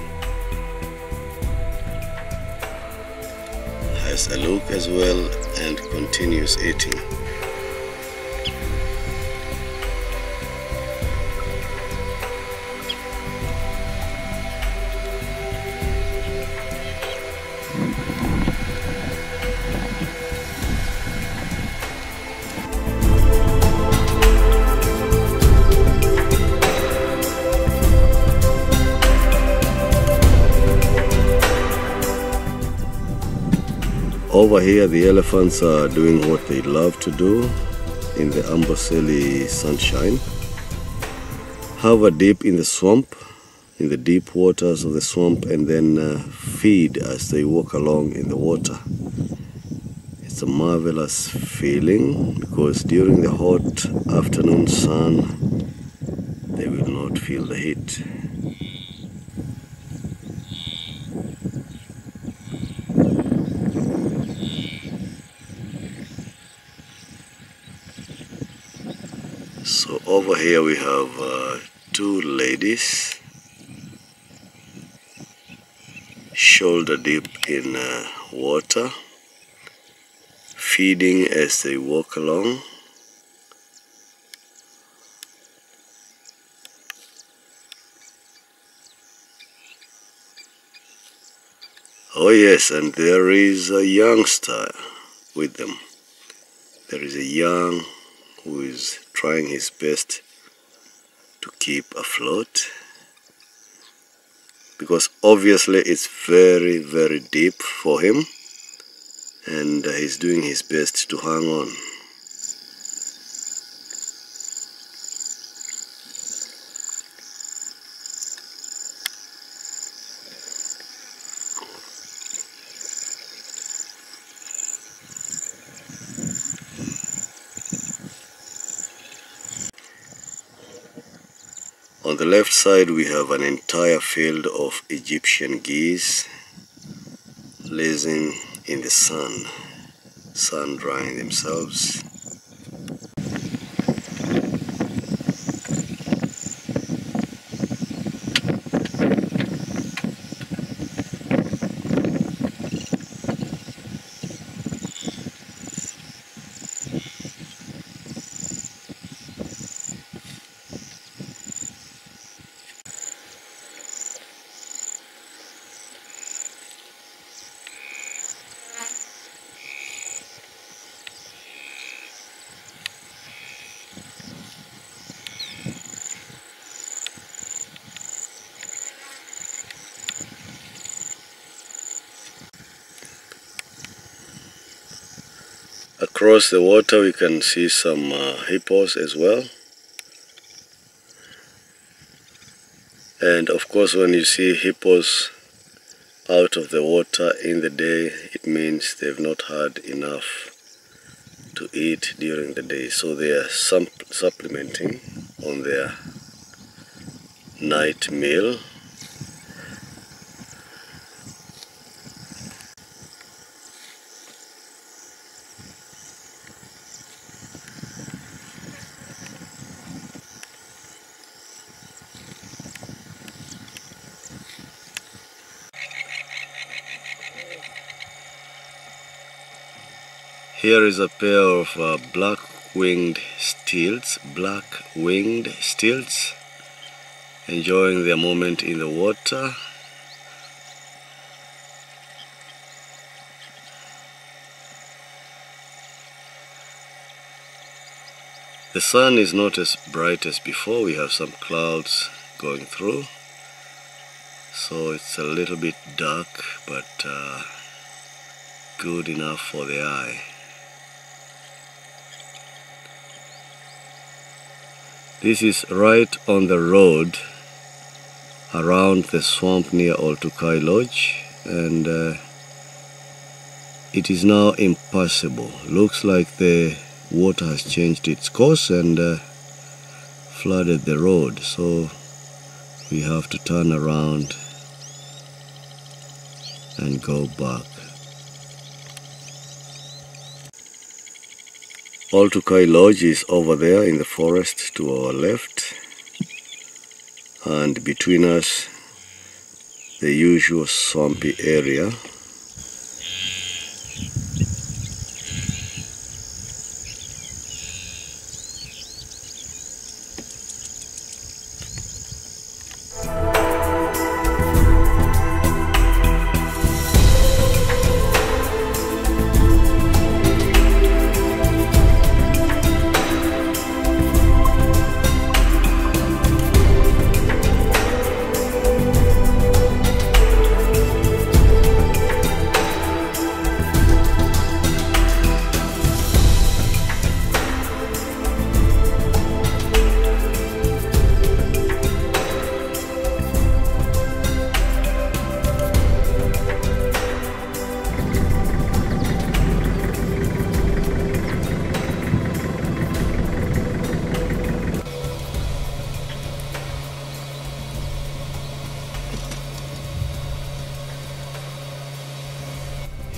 has a look as well and continues eating. Over here the elephants are doing what they love to do in the Amboseli sunshine. Have a dip in the swamp, in the deep waters of the swamp, and then feed as they walk along in the water. It's a marvelous feeling because during the hot afternoon sun they will not feel the heat. So over here we have two ladies shoulder deep in water, feeding as they walk along. Oh yes, and there is a youngster with them. There is a young who is trying his best to keep afloat, because obviously it's very, very deep for him, and he's doing his best to hang on. On the left side we have an entire field of Egyptian geese lazing in the sun drying themselves. Across the water we can see some hippos as well. And of course when you see hippos out of the water in the day, it means they've not had enough to eat during the day. So they are supplementing on their night meal. Here is a pair of black-winged stilts, enjoying their moment in the water. The sun is not as bright as before. We have some clouds going through, so it's a little bit dark, but good enough for the eye. This is right on the road around the swamp near Oltukai Lodge, and it is now impassable. Looks like the water has changed its course and flooded the road, so we have to turn around and go back. Oltukai Lodge is over there in the forest to our left, and between us the usual swampy area.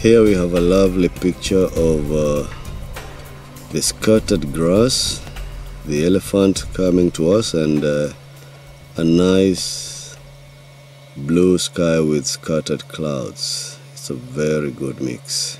Here we have a lovely picture of the scattered grass, the elephant coming to us, and a nice blue sky with scattered clouds. It's a very good mix.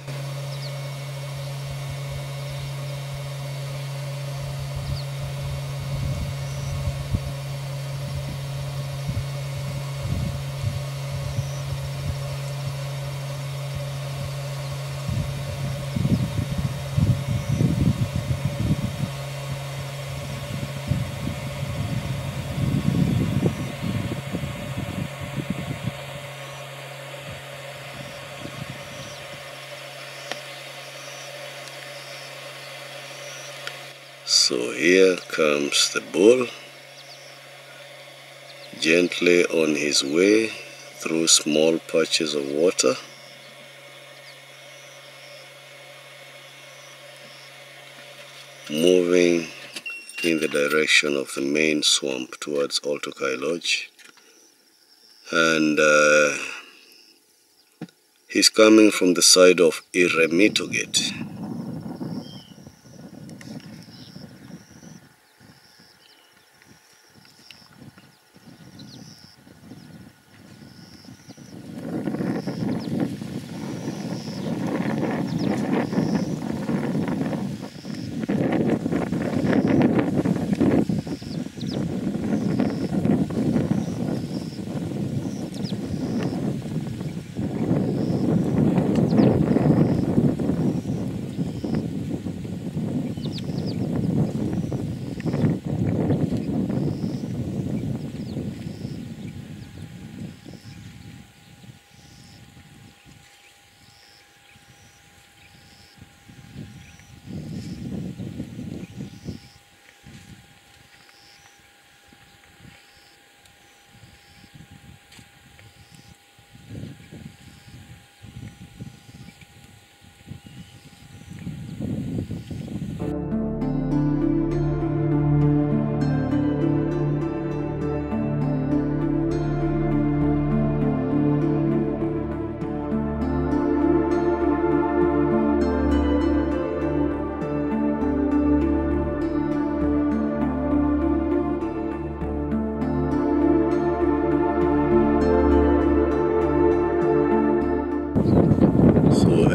So here comes the bull, gently on his way through small patches of water. Moving in the direction of the main swamp towards Oltukai Lodge. And he's coming from the side of Irremitogate.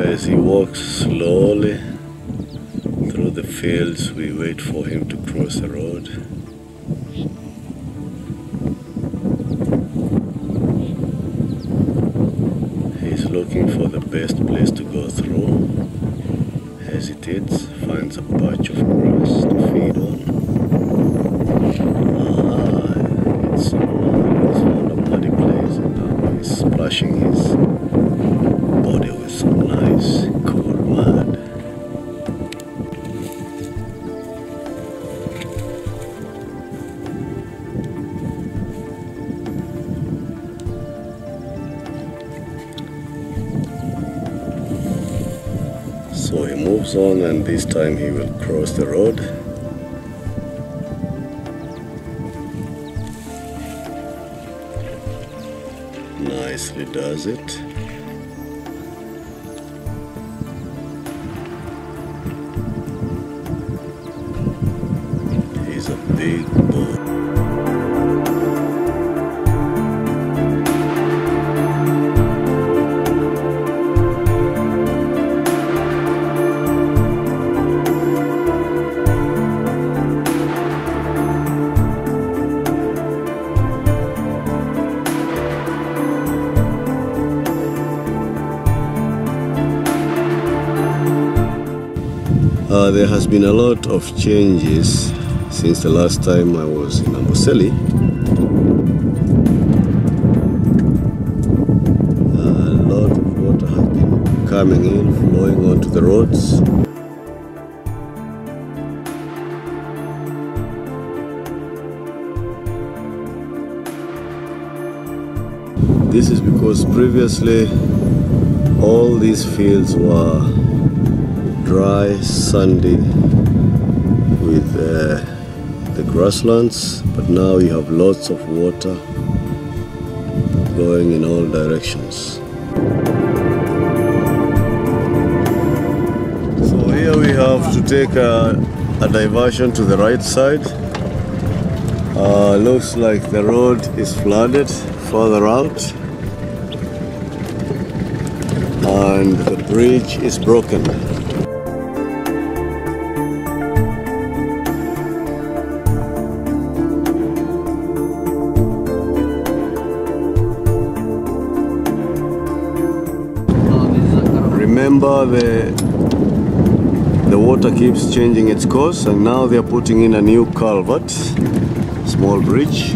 As he walks slowly through the fields, we wait for him to cross the road. He's looking for the best place to go through, hesitates, finds a patch of grass to feed on. It's so hard. He's found a muddy place and now he's splashing his body with some nice cool mud. So he moves on, and this time he will cross the road. Nicely does it. He's a big boy. There has been a lot of changes since the last time I was in Amboseli. A lot of water has been coming in, flowing onto the roads. This is because previously all these fields were dry, sandy with the grasslands, but now you have lots of water going in all directions. So here we have to take a diversion to the right side. Looks like the road is flooded further out and the bridge is broken. Remember, the water keeps changing its course, and now they are putting in a new culvert, small bridge.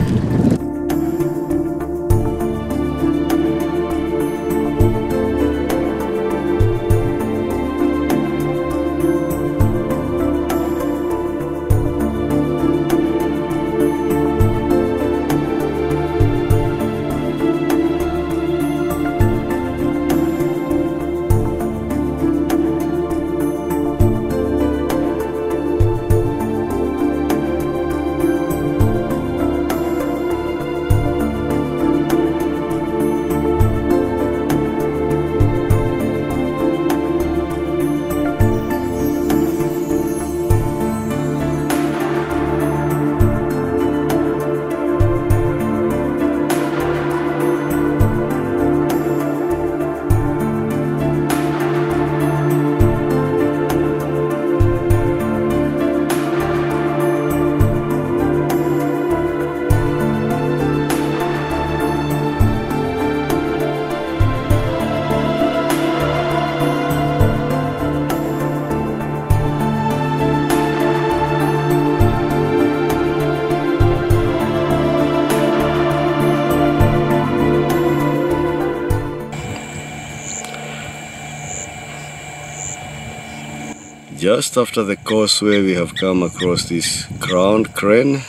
Just after the causeway we have come across this crowned crane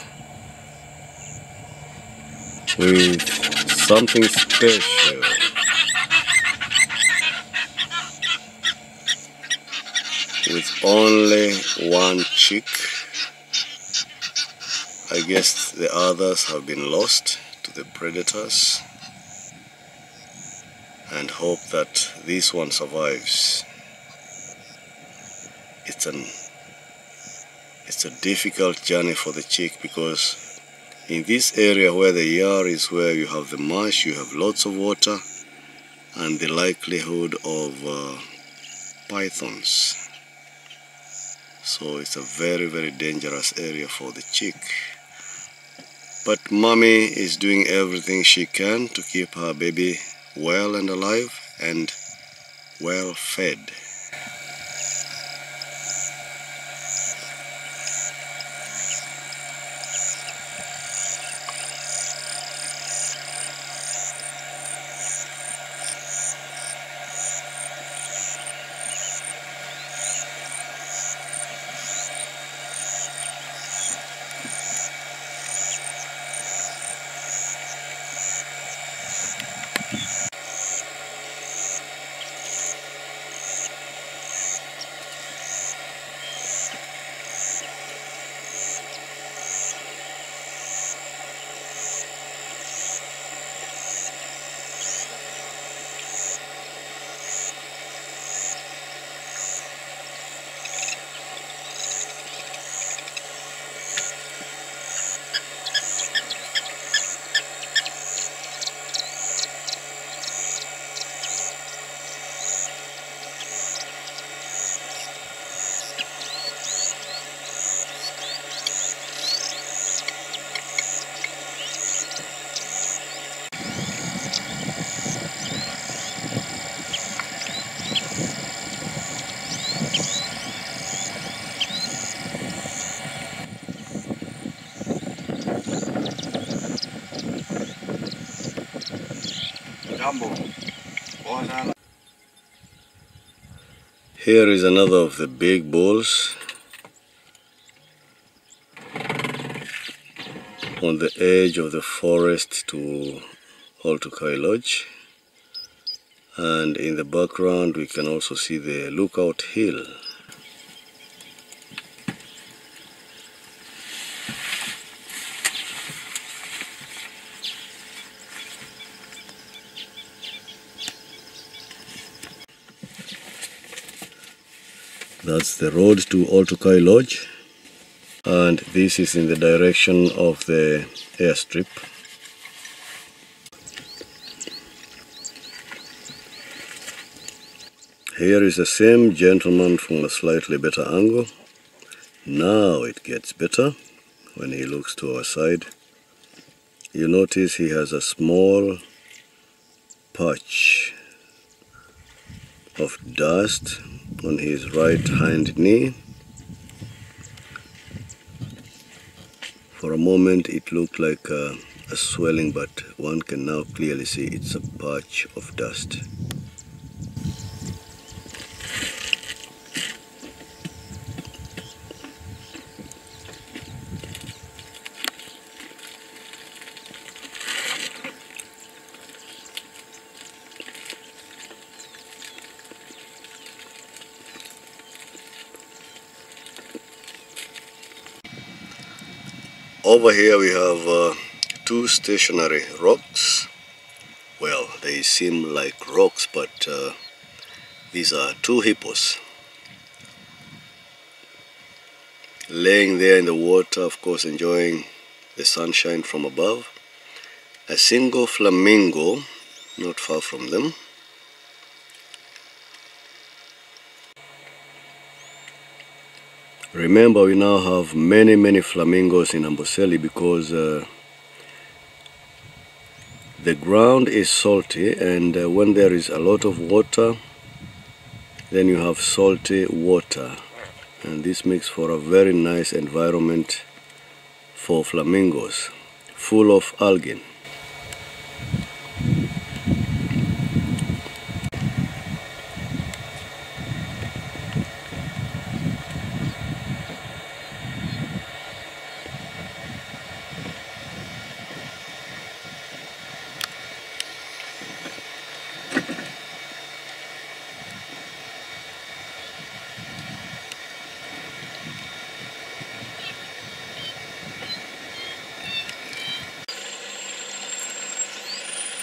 with something special. With only one chick. I guess the others have been lost to the predators, and hope that this one survives. It's a difficult journey for the chick, because in this area where they are is where you have the marsh, you have lots of water, and the likelihood of pythons. So it's a very, very dangerous area for the chick. But mommy is doing everything she can to keep her baby well and alive and well fed. Here is another of the big bulls on the edge of the forest to Oltukai Lodge, and in the background we can also see the lookout hill. That's the road to Oltukai Lodge, and this is in the direction of the airstrip. Here is the same gentleman from a slightly better angle. Now it gets better when he looks to our side. You notice he has a small patch of dust on his right hind knee. For a moment it looked like a swelling, but one can now clearly see it's a patch of dust. Over here we have two stationary rocks. Well, they seem like rocks, but these are two hippos laying there in the water, of course enjoying the sunshine from above. A single flamingo not far from them. Remember, we now have many flamingos in Amboseli because the ground is salty, and when there is a lot of water, then you have salty water, and this makes for a very nice environment for flamingos, full of algae.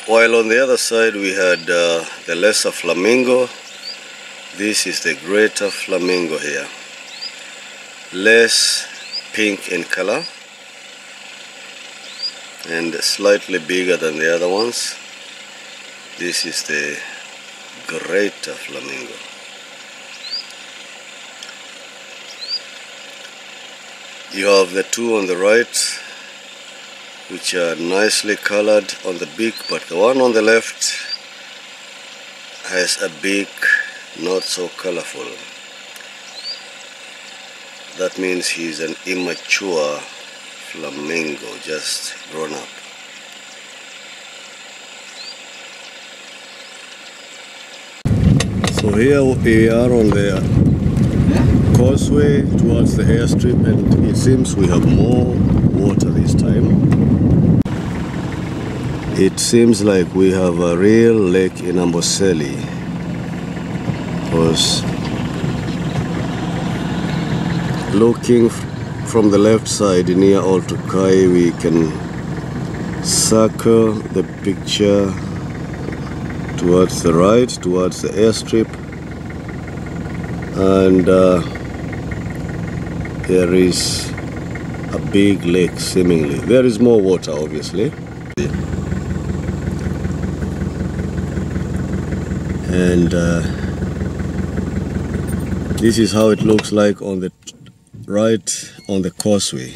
While on the other side we had the lesser flamingo, this is the greater flamingo here. Less pink in color and slightly bigger than the other ones. This is the greater flamingo. You have the two on the right, which are nicely colored on the beak, but the one on the left has a beak not so colorful. That means he's an immature flamingo, just grown up. So here we are on the causeway towards the airstrip, and it seems we have more water this time. It seems like we have a real lake in Amboseli, because looking from the left side near Oltukai, we can circle the picture towards the right, towards the airstrip, and there is a big lake seemingly. There is more water, obviously. And this is how it looks like on the right on the causeway.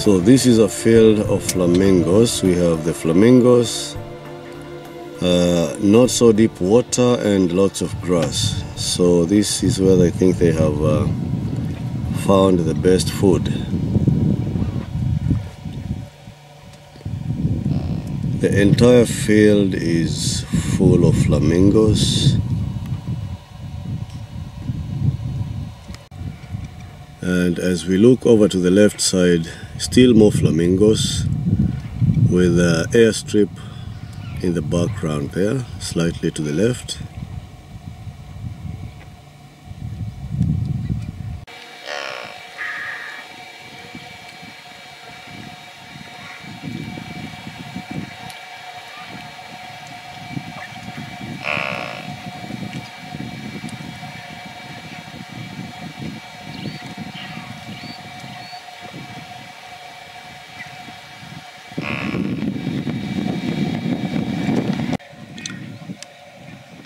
So this is a field of flamingos. We have the flamingos, not so deep water and lots of grass. So this is where I think they have found the best food. The entire field is full of flamingos. And as we look over to the left side, still more flamingos with an airstrip in the background there, slightly to the left.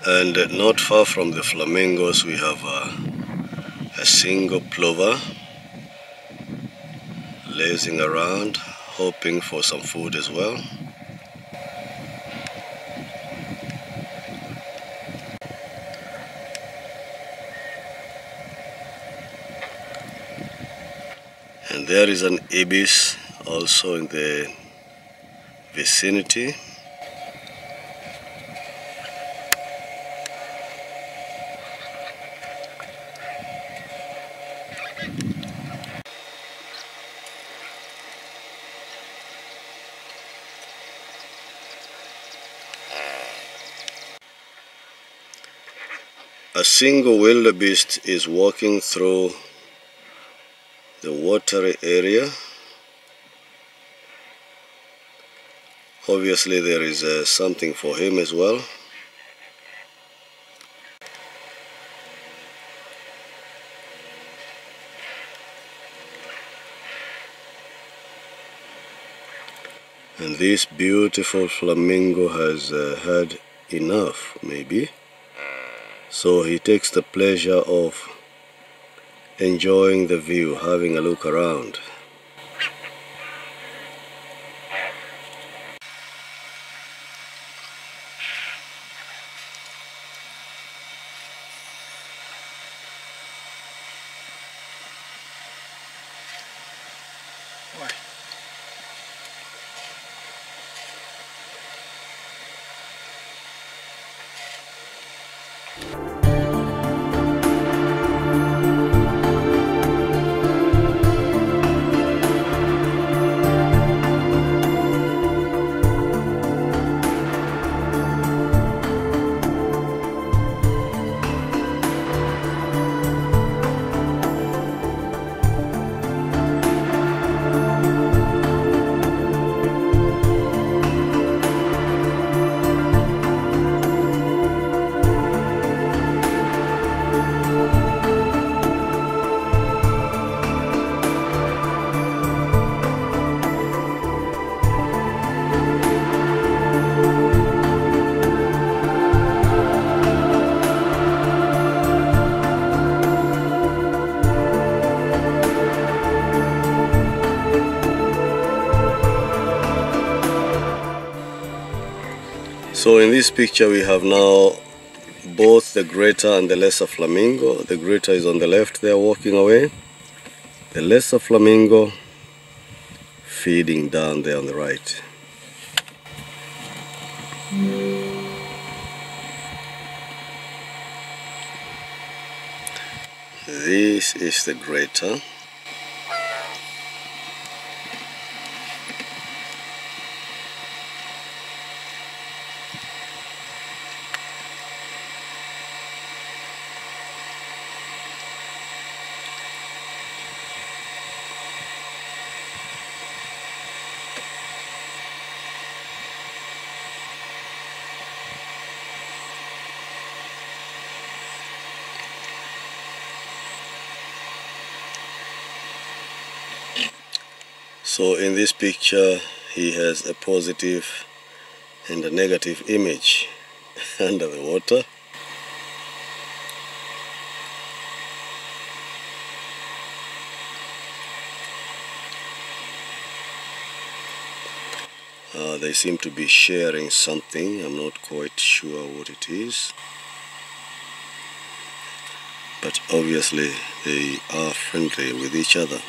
And not far from the flamingos we have a single plover lazing around, hoping for some food as well. And there is an ibis also in the vicinity. A single wildebeest is walking through the watery area. Obviously there is something for him as well. And this beautiful flamingo has had enough, maybe. So he takes the pleasure of enjoying the view, having a look around. So in this picture we have now both the greater and the lesser flamingo. The greater is on the left there walking away. The lesser flamingo feeding down there on the right. This is the greater. So in this picture he has a positive and a negative image under the water. They seem to be sharing something. I'm not quite sure what it is, but obviously they are friendly with each other.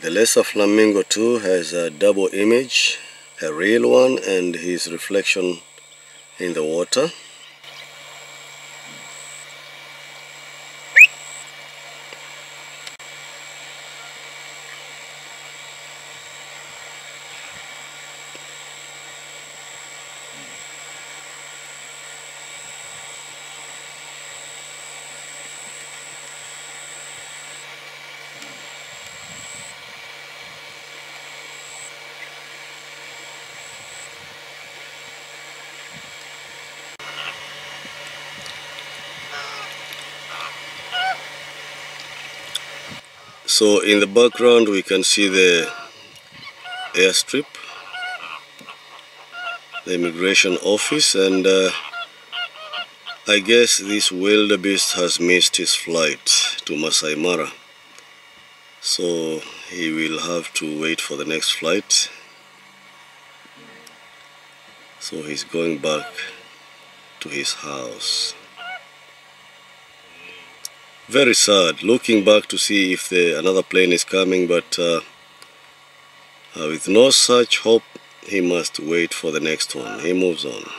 The lesser flamingo too has a double image, a real one and his reflection in the water. So in the background we can see the airstrip, the immigration office, and I guess this wildebeest has missed his flight to Masai Mara, so he will have to wait for the next flight. So he's going back to his house. Very sad, looking back to see if another plane is coming, but with no such hope, he must wait for the next one. He moves on.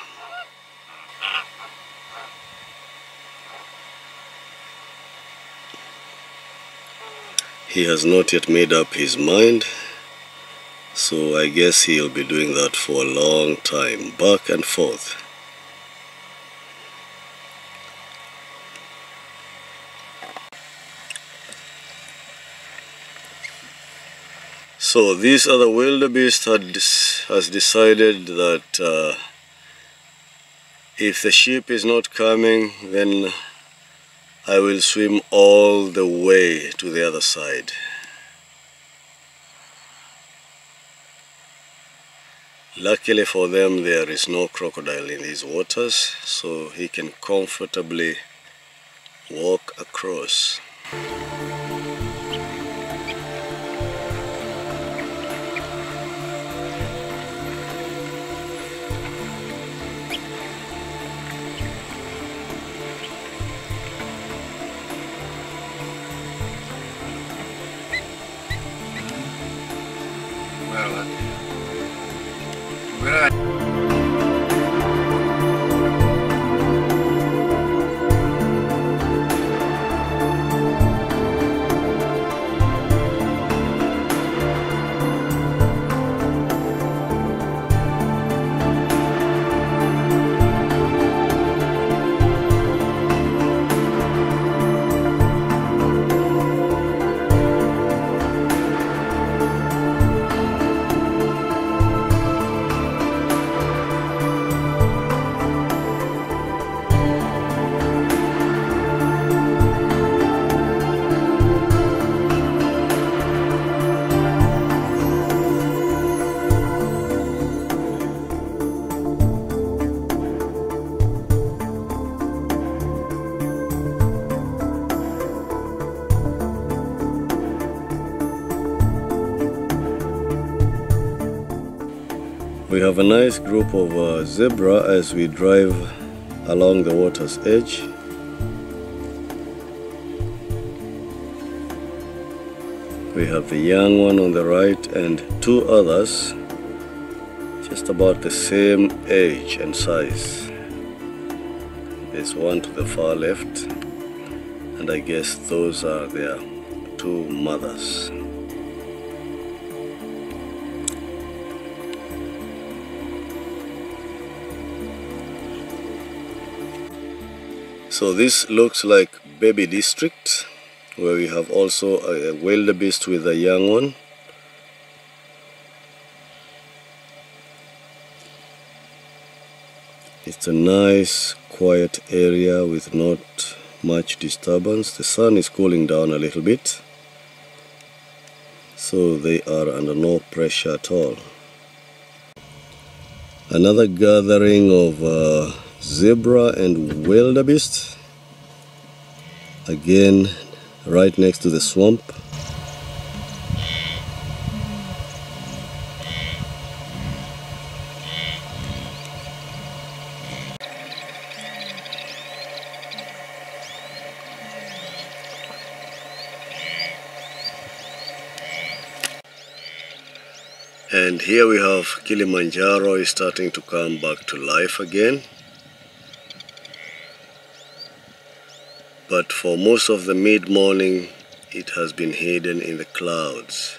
He has not yet made up his mind, so I guess he'll be doing that for a long time, back and forth. So this other wildebeest has decided that if the ship is not coming, then I will swim all the way to the other side. Luckily for them, there is no crocodile in these waters, so he can comfortably walk across. We have a nice group of zebra as we drive along the water's edge. We have the young one on the right and two others just about the same age and size. There's one to the far left, and I guess those are their two mothers. So this looks like baby district, where we have also a wildebeest with a young one. It's a nice quiet area with not much disturbance. The sun is cooling down a little bit, so they are under no pressure at all. Another gathering of zebra and wildebeest, again right next to the swamp. And here we have Kilimanjaro is starting to come back to life again. But for most of the mid-morning, it has been hidden in the clouds.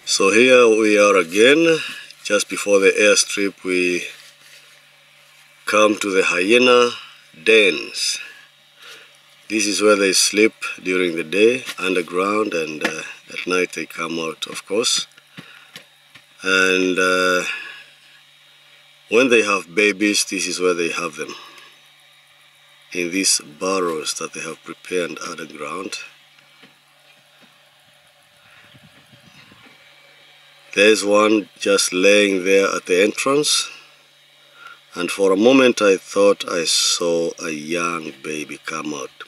So here we are again. Just before the airstrip, we come to the hyena dens. This is where they sleep during the day underground, and at night they come out, of course. And when they have babies, this is where they have them, in these burrows that they have prepared underground. There's one just laying there at the entrance, and for a moment I thought I saw a young baby come out,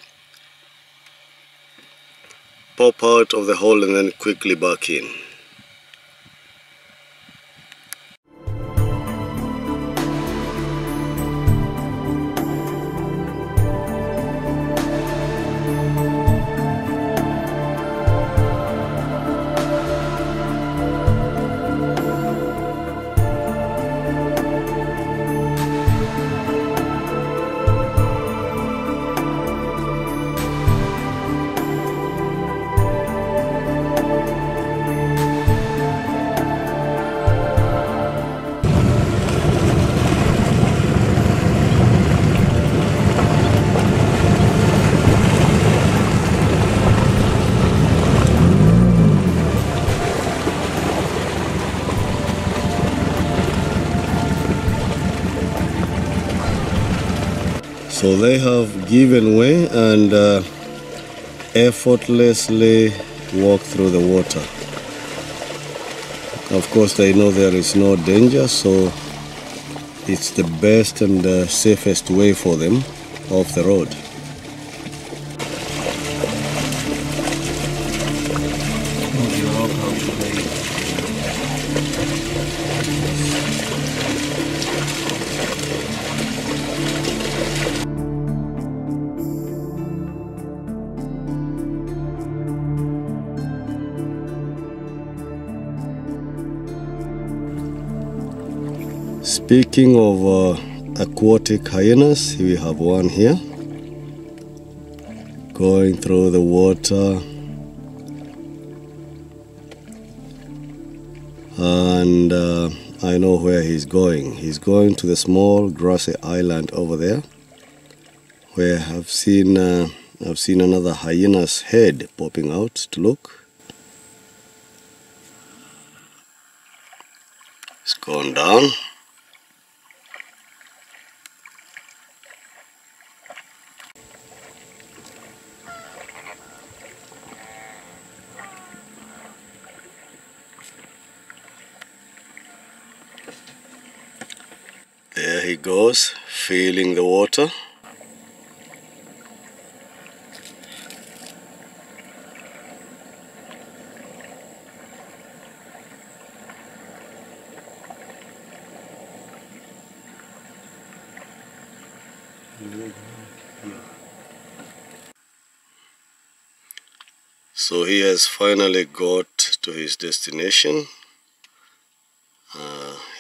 pop out of the hole and then quickly back in. So they have given way and effortlessly walk through the water. Of course, they know there is no danger, so it's the best and safest way for them off the road. Speaking of aquatic hyenas, we have one here going through the water, and I know where he's going. He's going to the small grassy island over there, where I've seen another hyena's head popping out to look. It's gone down. There he goes, feeling the water. So he has finally got to his destination.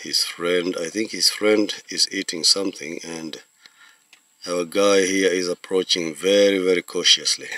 His friend, I think his friend is eating something, and our guy here is approaching very, very cautiously.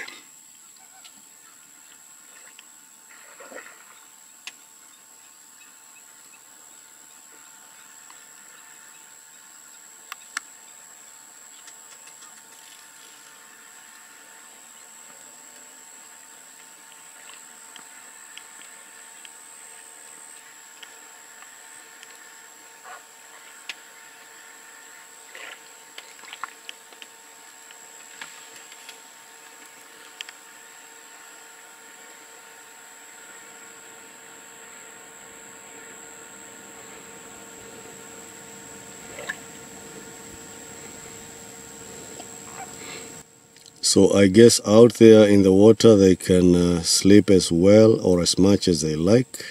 So I guess out there in the water they can sleep as well or as much as they like,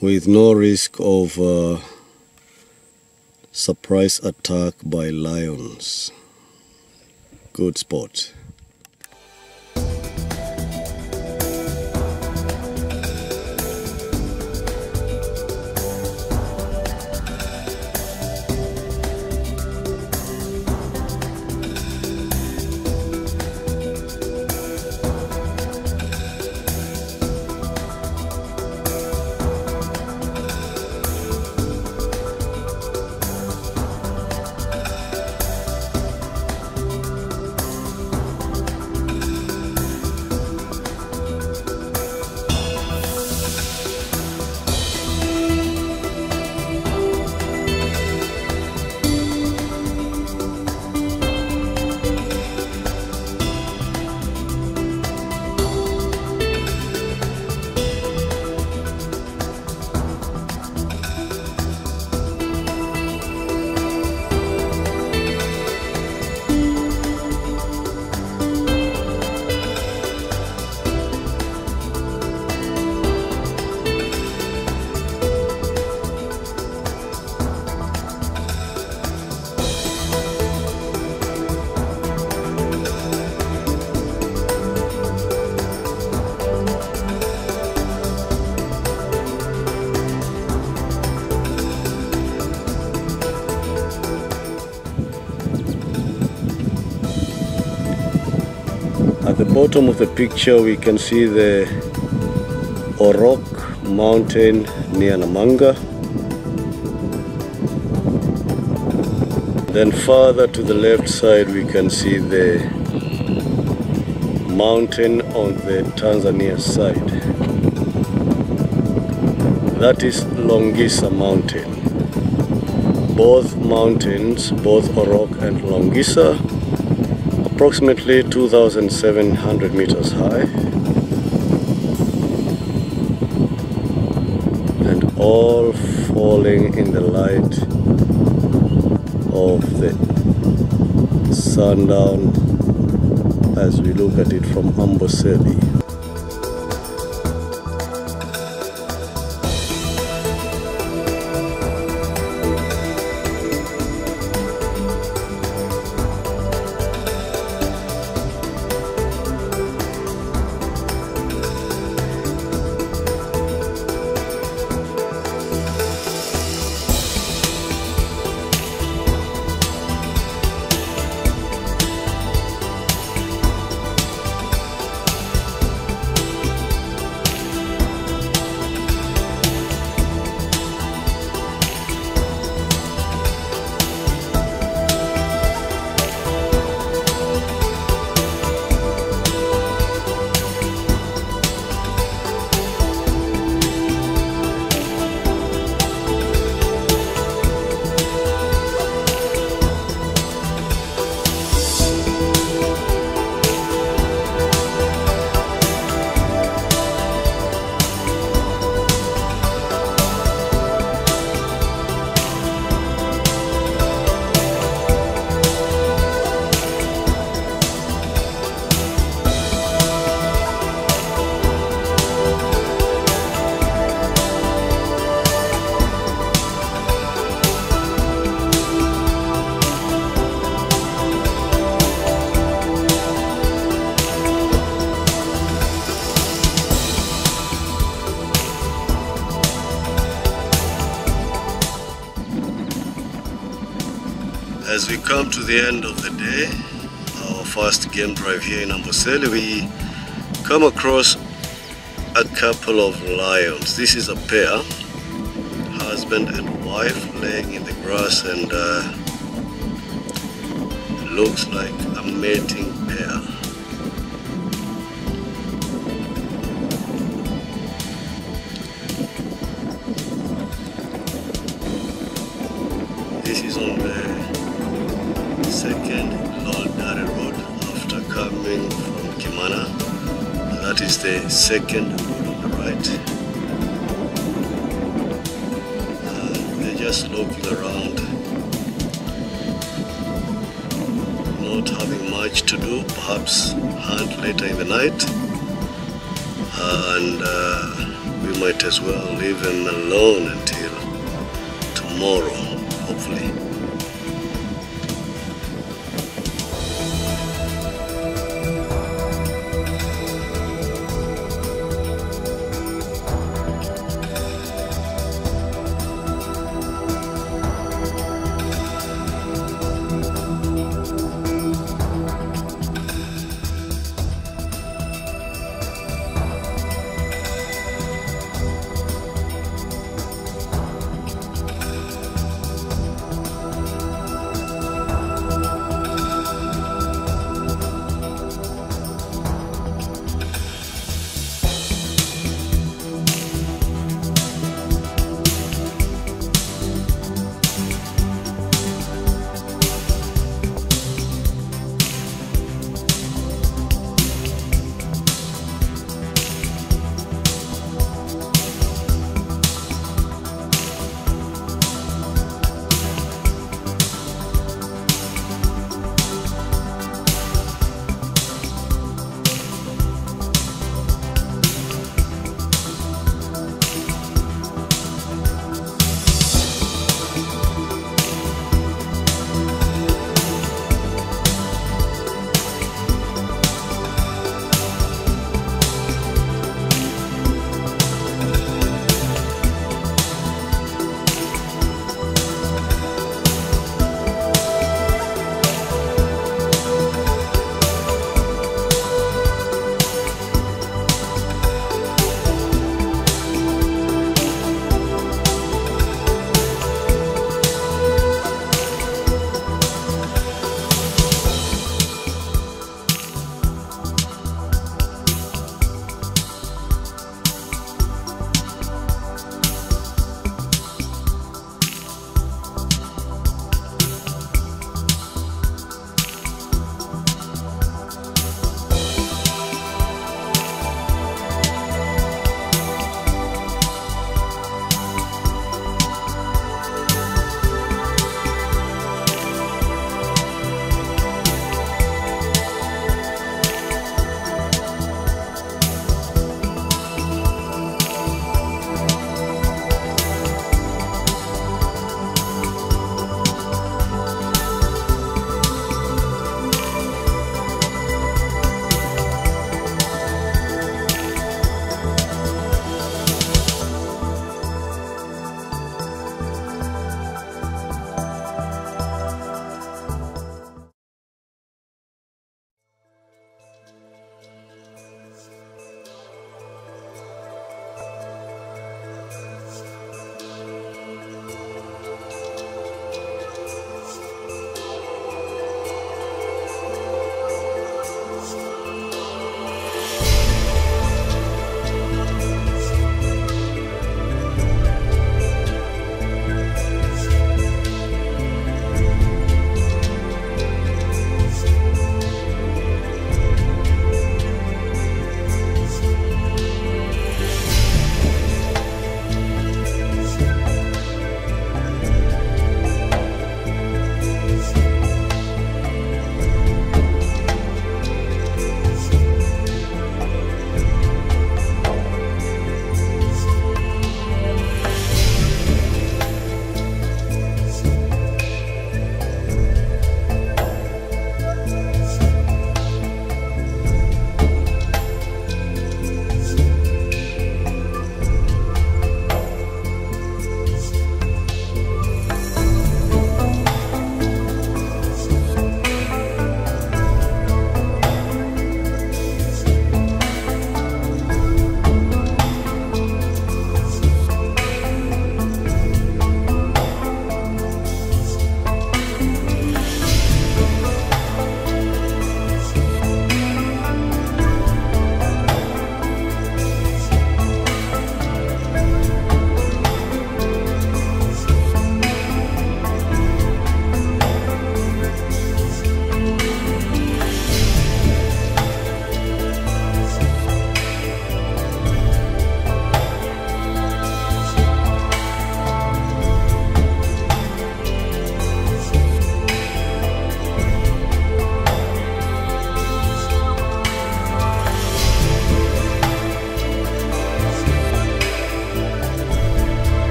with no risk of surprise attack by lions. Good spot. At the bottom of the picture we can see the Orok mountain near Namanga. Then further to the left side we can see the mountain on the Tanzania side. That is Longisa mountain. Both mountains, both Orok and Longisa, approximately 2,700 meters high, and all falling in the light of the sundown as we look at it from Amboseli. As we come to the end of the day, our first game drive here in Amboseli, we come across a couple of lions. This is a pair, husband and wife, laying in the grass, and looks like a mating pair. This is on the second Lordari road after coming from Kimana. That is the second road on the right. They're just looking around, not having much to do, perhaps hunt later in the night, and we might as well leave them alone until tomorrow, hopefully.